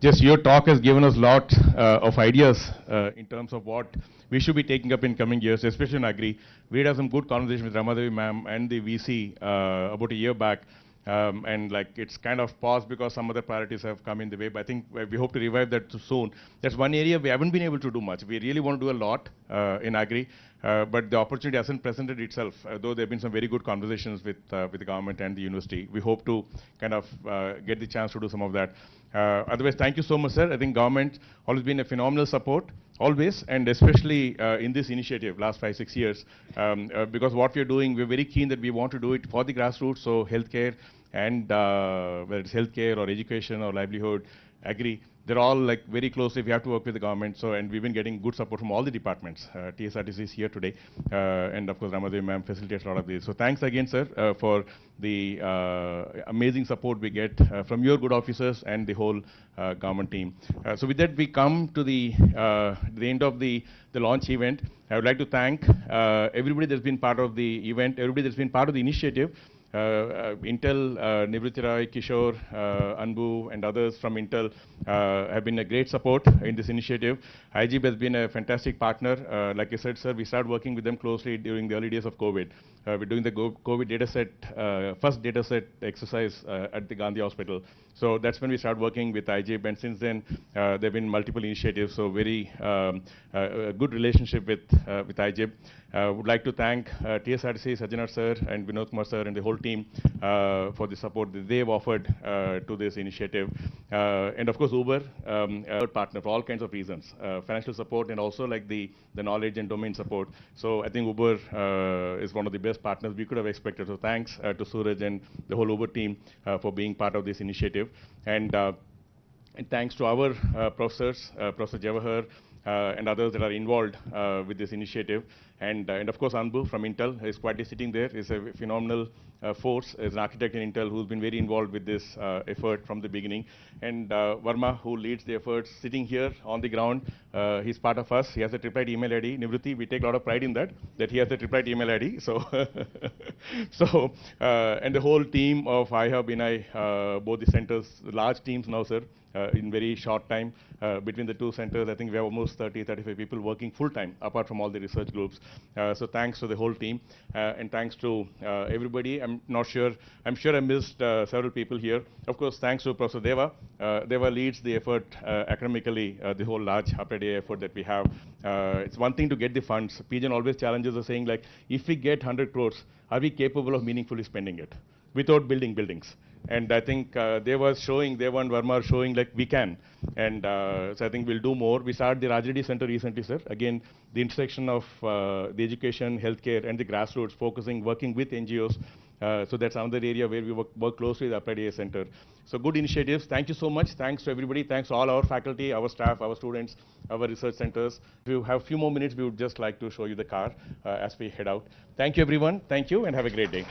Speaker 1: just your talk has given us a lot of ideas in terms of what we should be taking up in coming years, especially in Agri. We had some good conversation with Ramadevi ma'am and the VC about a year back. And it's kind of paused because some other priorities have come in the way, but I think we hope to revive that soon. That's one area we haven't been able to do much. We really want to do a lot in Agri, but the opportunity hasn't presented itself, though there have been some very good conversations with the government and the university. We hope to kind of get the chance to do some of that. Otherwise, thank you so much, sir. I think government always been a phenomenal support, always, and especially in this initiative, last 5-6 years, because what we are doing, we're very keen that we want to do it for the grassroots, so healthcare, and whether it's healthcare or education or livelihood, Agri, they're all very close if we have to work with the government. So, and we've been getting good support from all the departments. TSRTC is here today, and of course Ramadevi ma'am facilitates a lot of this. So thanks again, sir, for the amazing support we get from your good officers and the whole government team. So with that, we come to the end of the launch event. I would like to thank everybody that's been part of the event, everybody that's been part of the initiative. Intel, Nivriti Roy, Kishore, Anbu, and others from Intel have been a great support in this initiative. IGB has been a fantastic partner. Like I said, sir, we started working with them closely during the early days of COVID. We're doing the COVID dataset, first dataset exercise at the Gandhi Hospital. So that's when we started working with IGB, and since then there have been multiple initiatives. So very good relationship with IGB. Would like to thank TSRTC, Sajjanar sir, and Vinod Kumar sir, and the whole team for the support that they've offered to this initiative. And of course, Uber, a partner for all kinds of reasons, financial support and also the knowledge and domain support. So I think Uber is one of the best partners we could have expected. So thanks to Suraj and the whole Uber team for being part of this initiative. And thanks to our professors, Professor Jawahar, and others that are involved with this initiative. And of course, Anbu from Intel is quietly sitting there. Is a phenomenal force, is an architect in Intel who's been very involved with this effort from the beginning. And Verma, who leads the efforts, sitting here on the ground. He's part of us. He has a IIIT email ID. Nivriti, we take a lot of pride in that he has a IIIT email ID. So, and the whole team of iHub, INI, both the centers, large teams now, sir. In very short time between the two centers, I think we have almost 30-35 people working full-time, apart from all the research groups. So thanks to the whole team, and thanks to everybody. I'm not sure. I'm sure I missed several people here. Of course, thanks to Professor Deva. Deva leads the effort academically, the whole large applied AI effort that we have. It's one thing to get the funds. PGN always challenges us saying like, if we get 100 crores, are we capable of meaningfully spending it without building buildings? And I think Deva and Verma are showing like we can. And so I think we'll do more. We started the Rajadi Center recently, sir. Again, the intersection of the education, healthcare, and the grassroots, working with NGOs. So that's another area where we work closely with the Applied AI Center. So good initiatives. Thank you so much. Thanks to everybody. Thanks to all our faculty, our staff, our students, our research centers. If you have a few more minutes, we would just like to show you the car as we head out. Thank you, everyone. Thank you, and have a great day.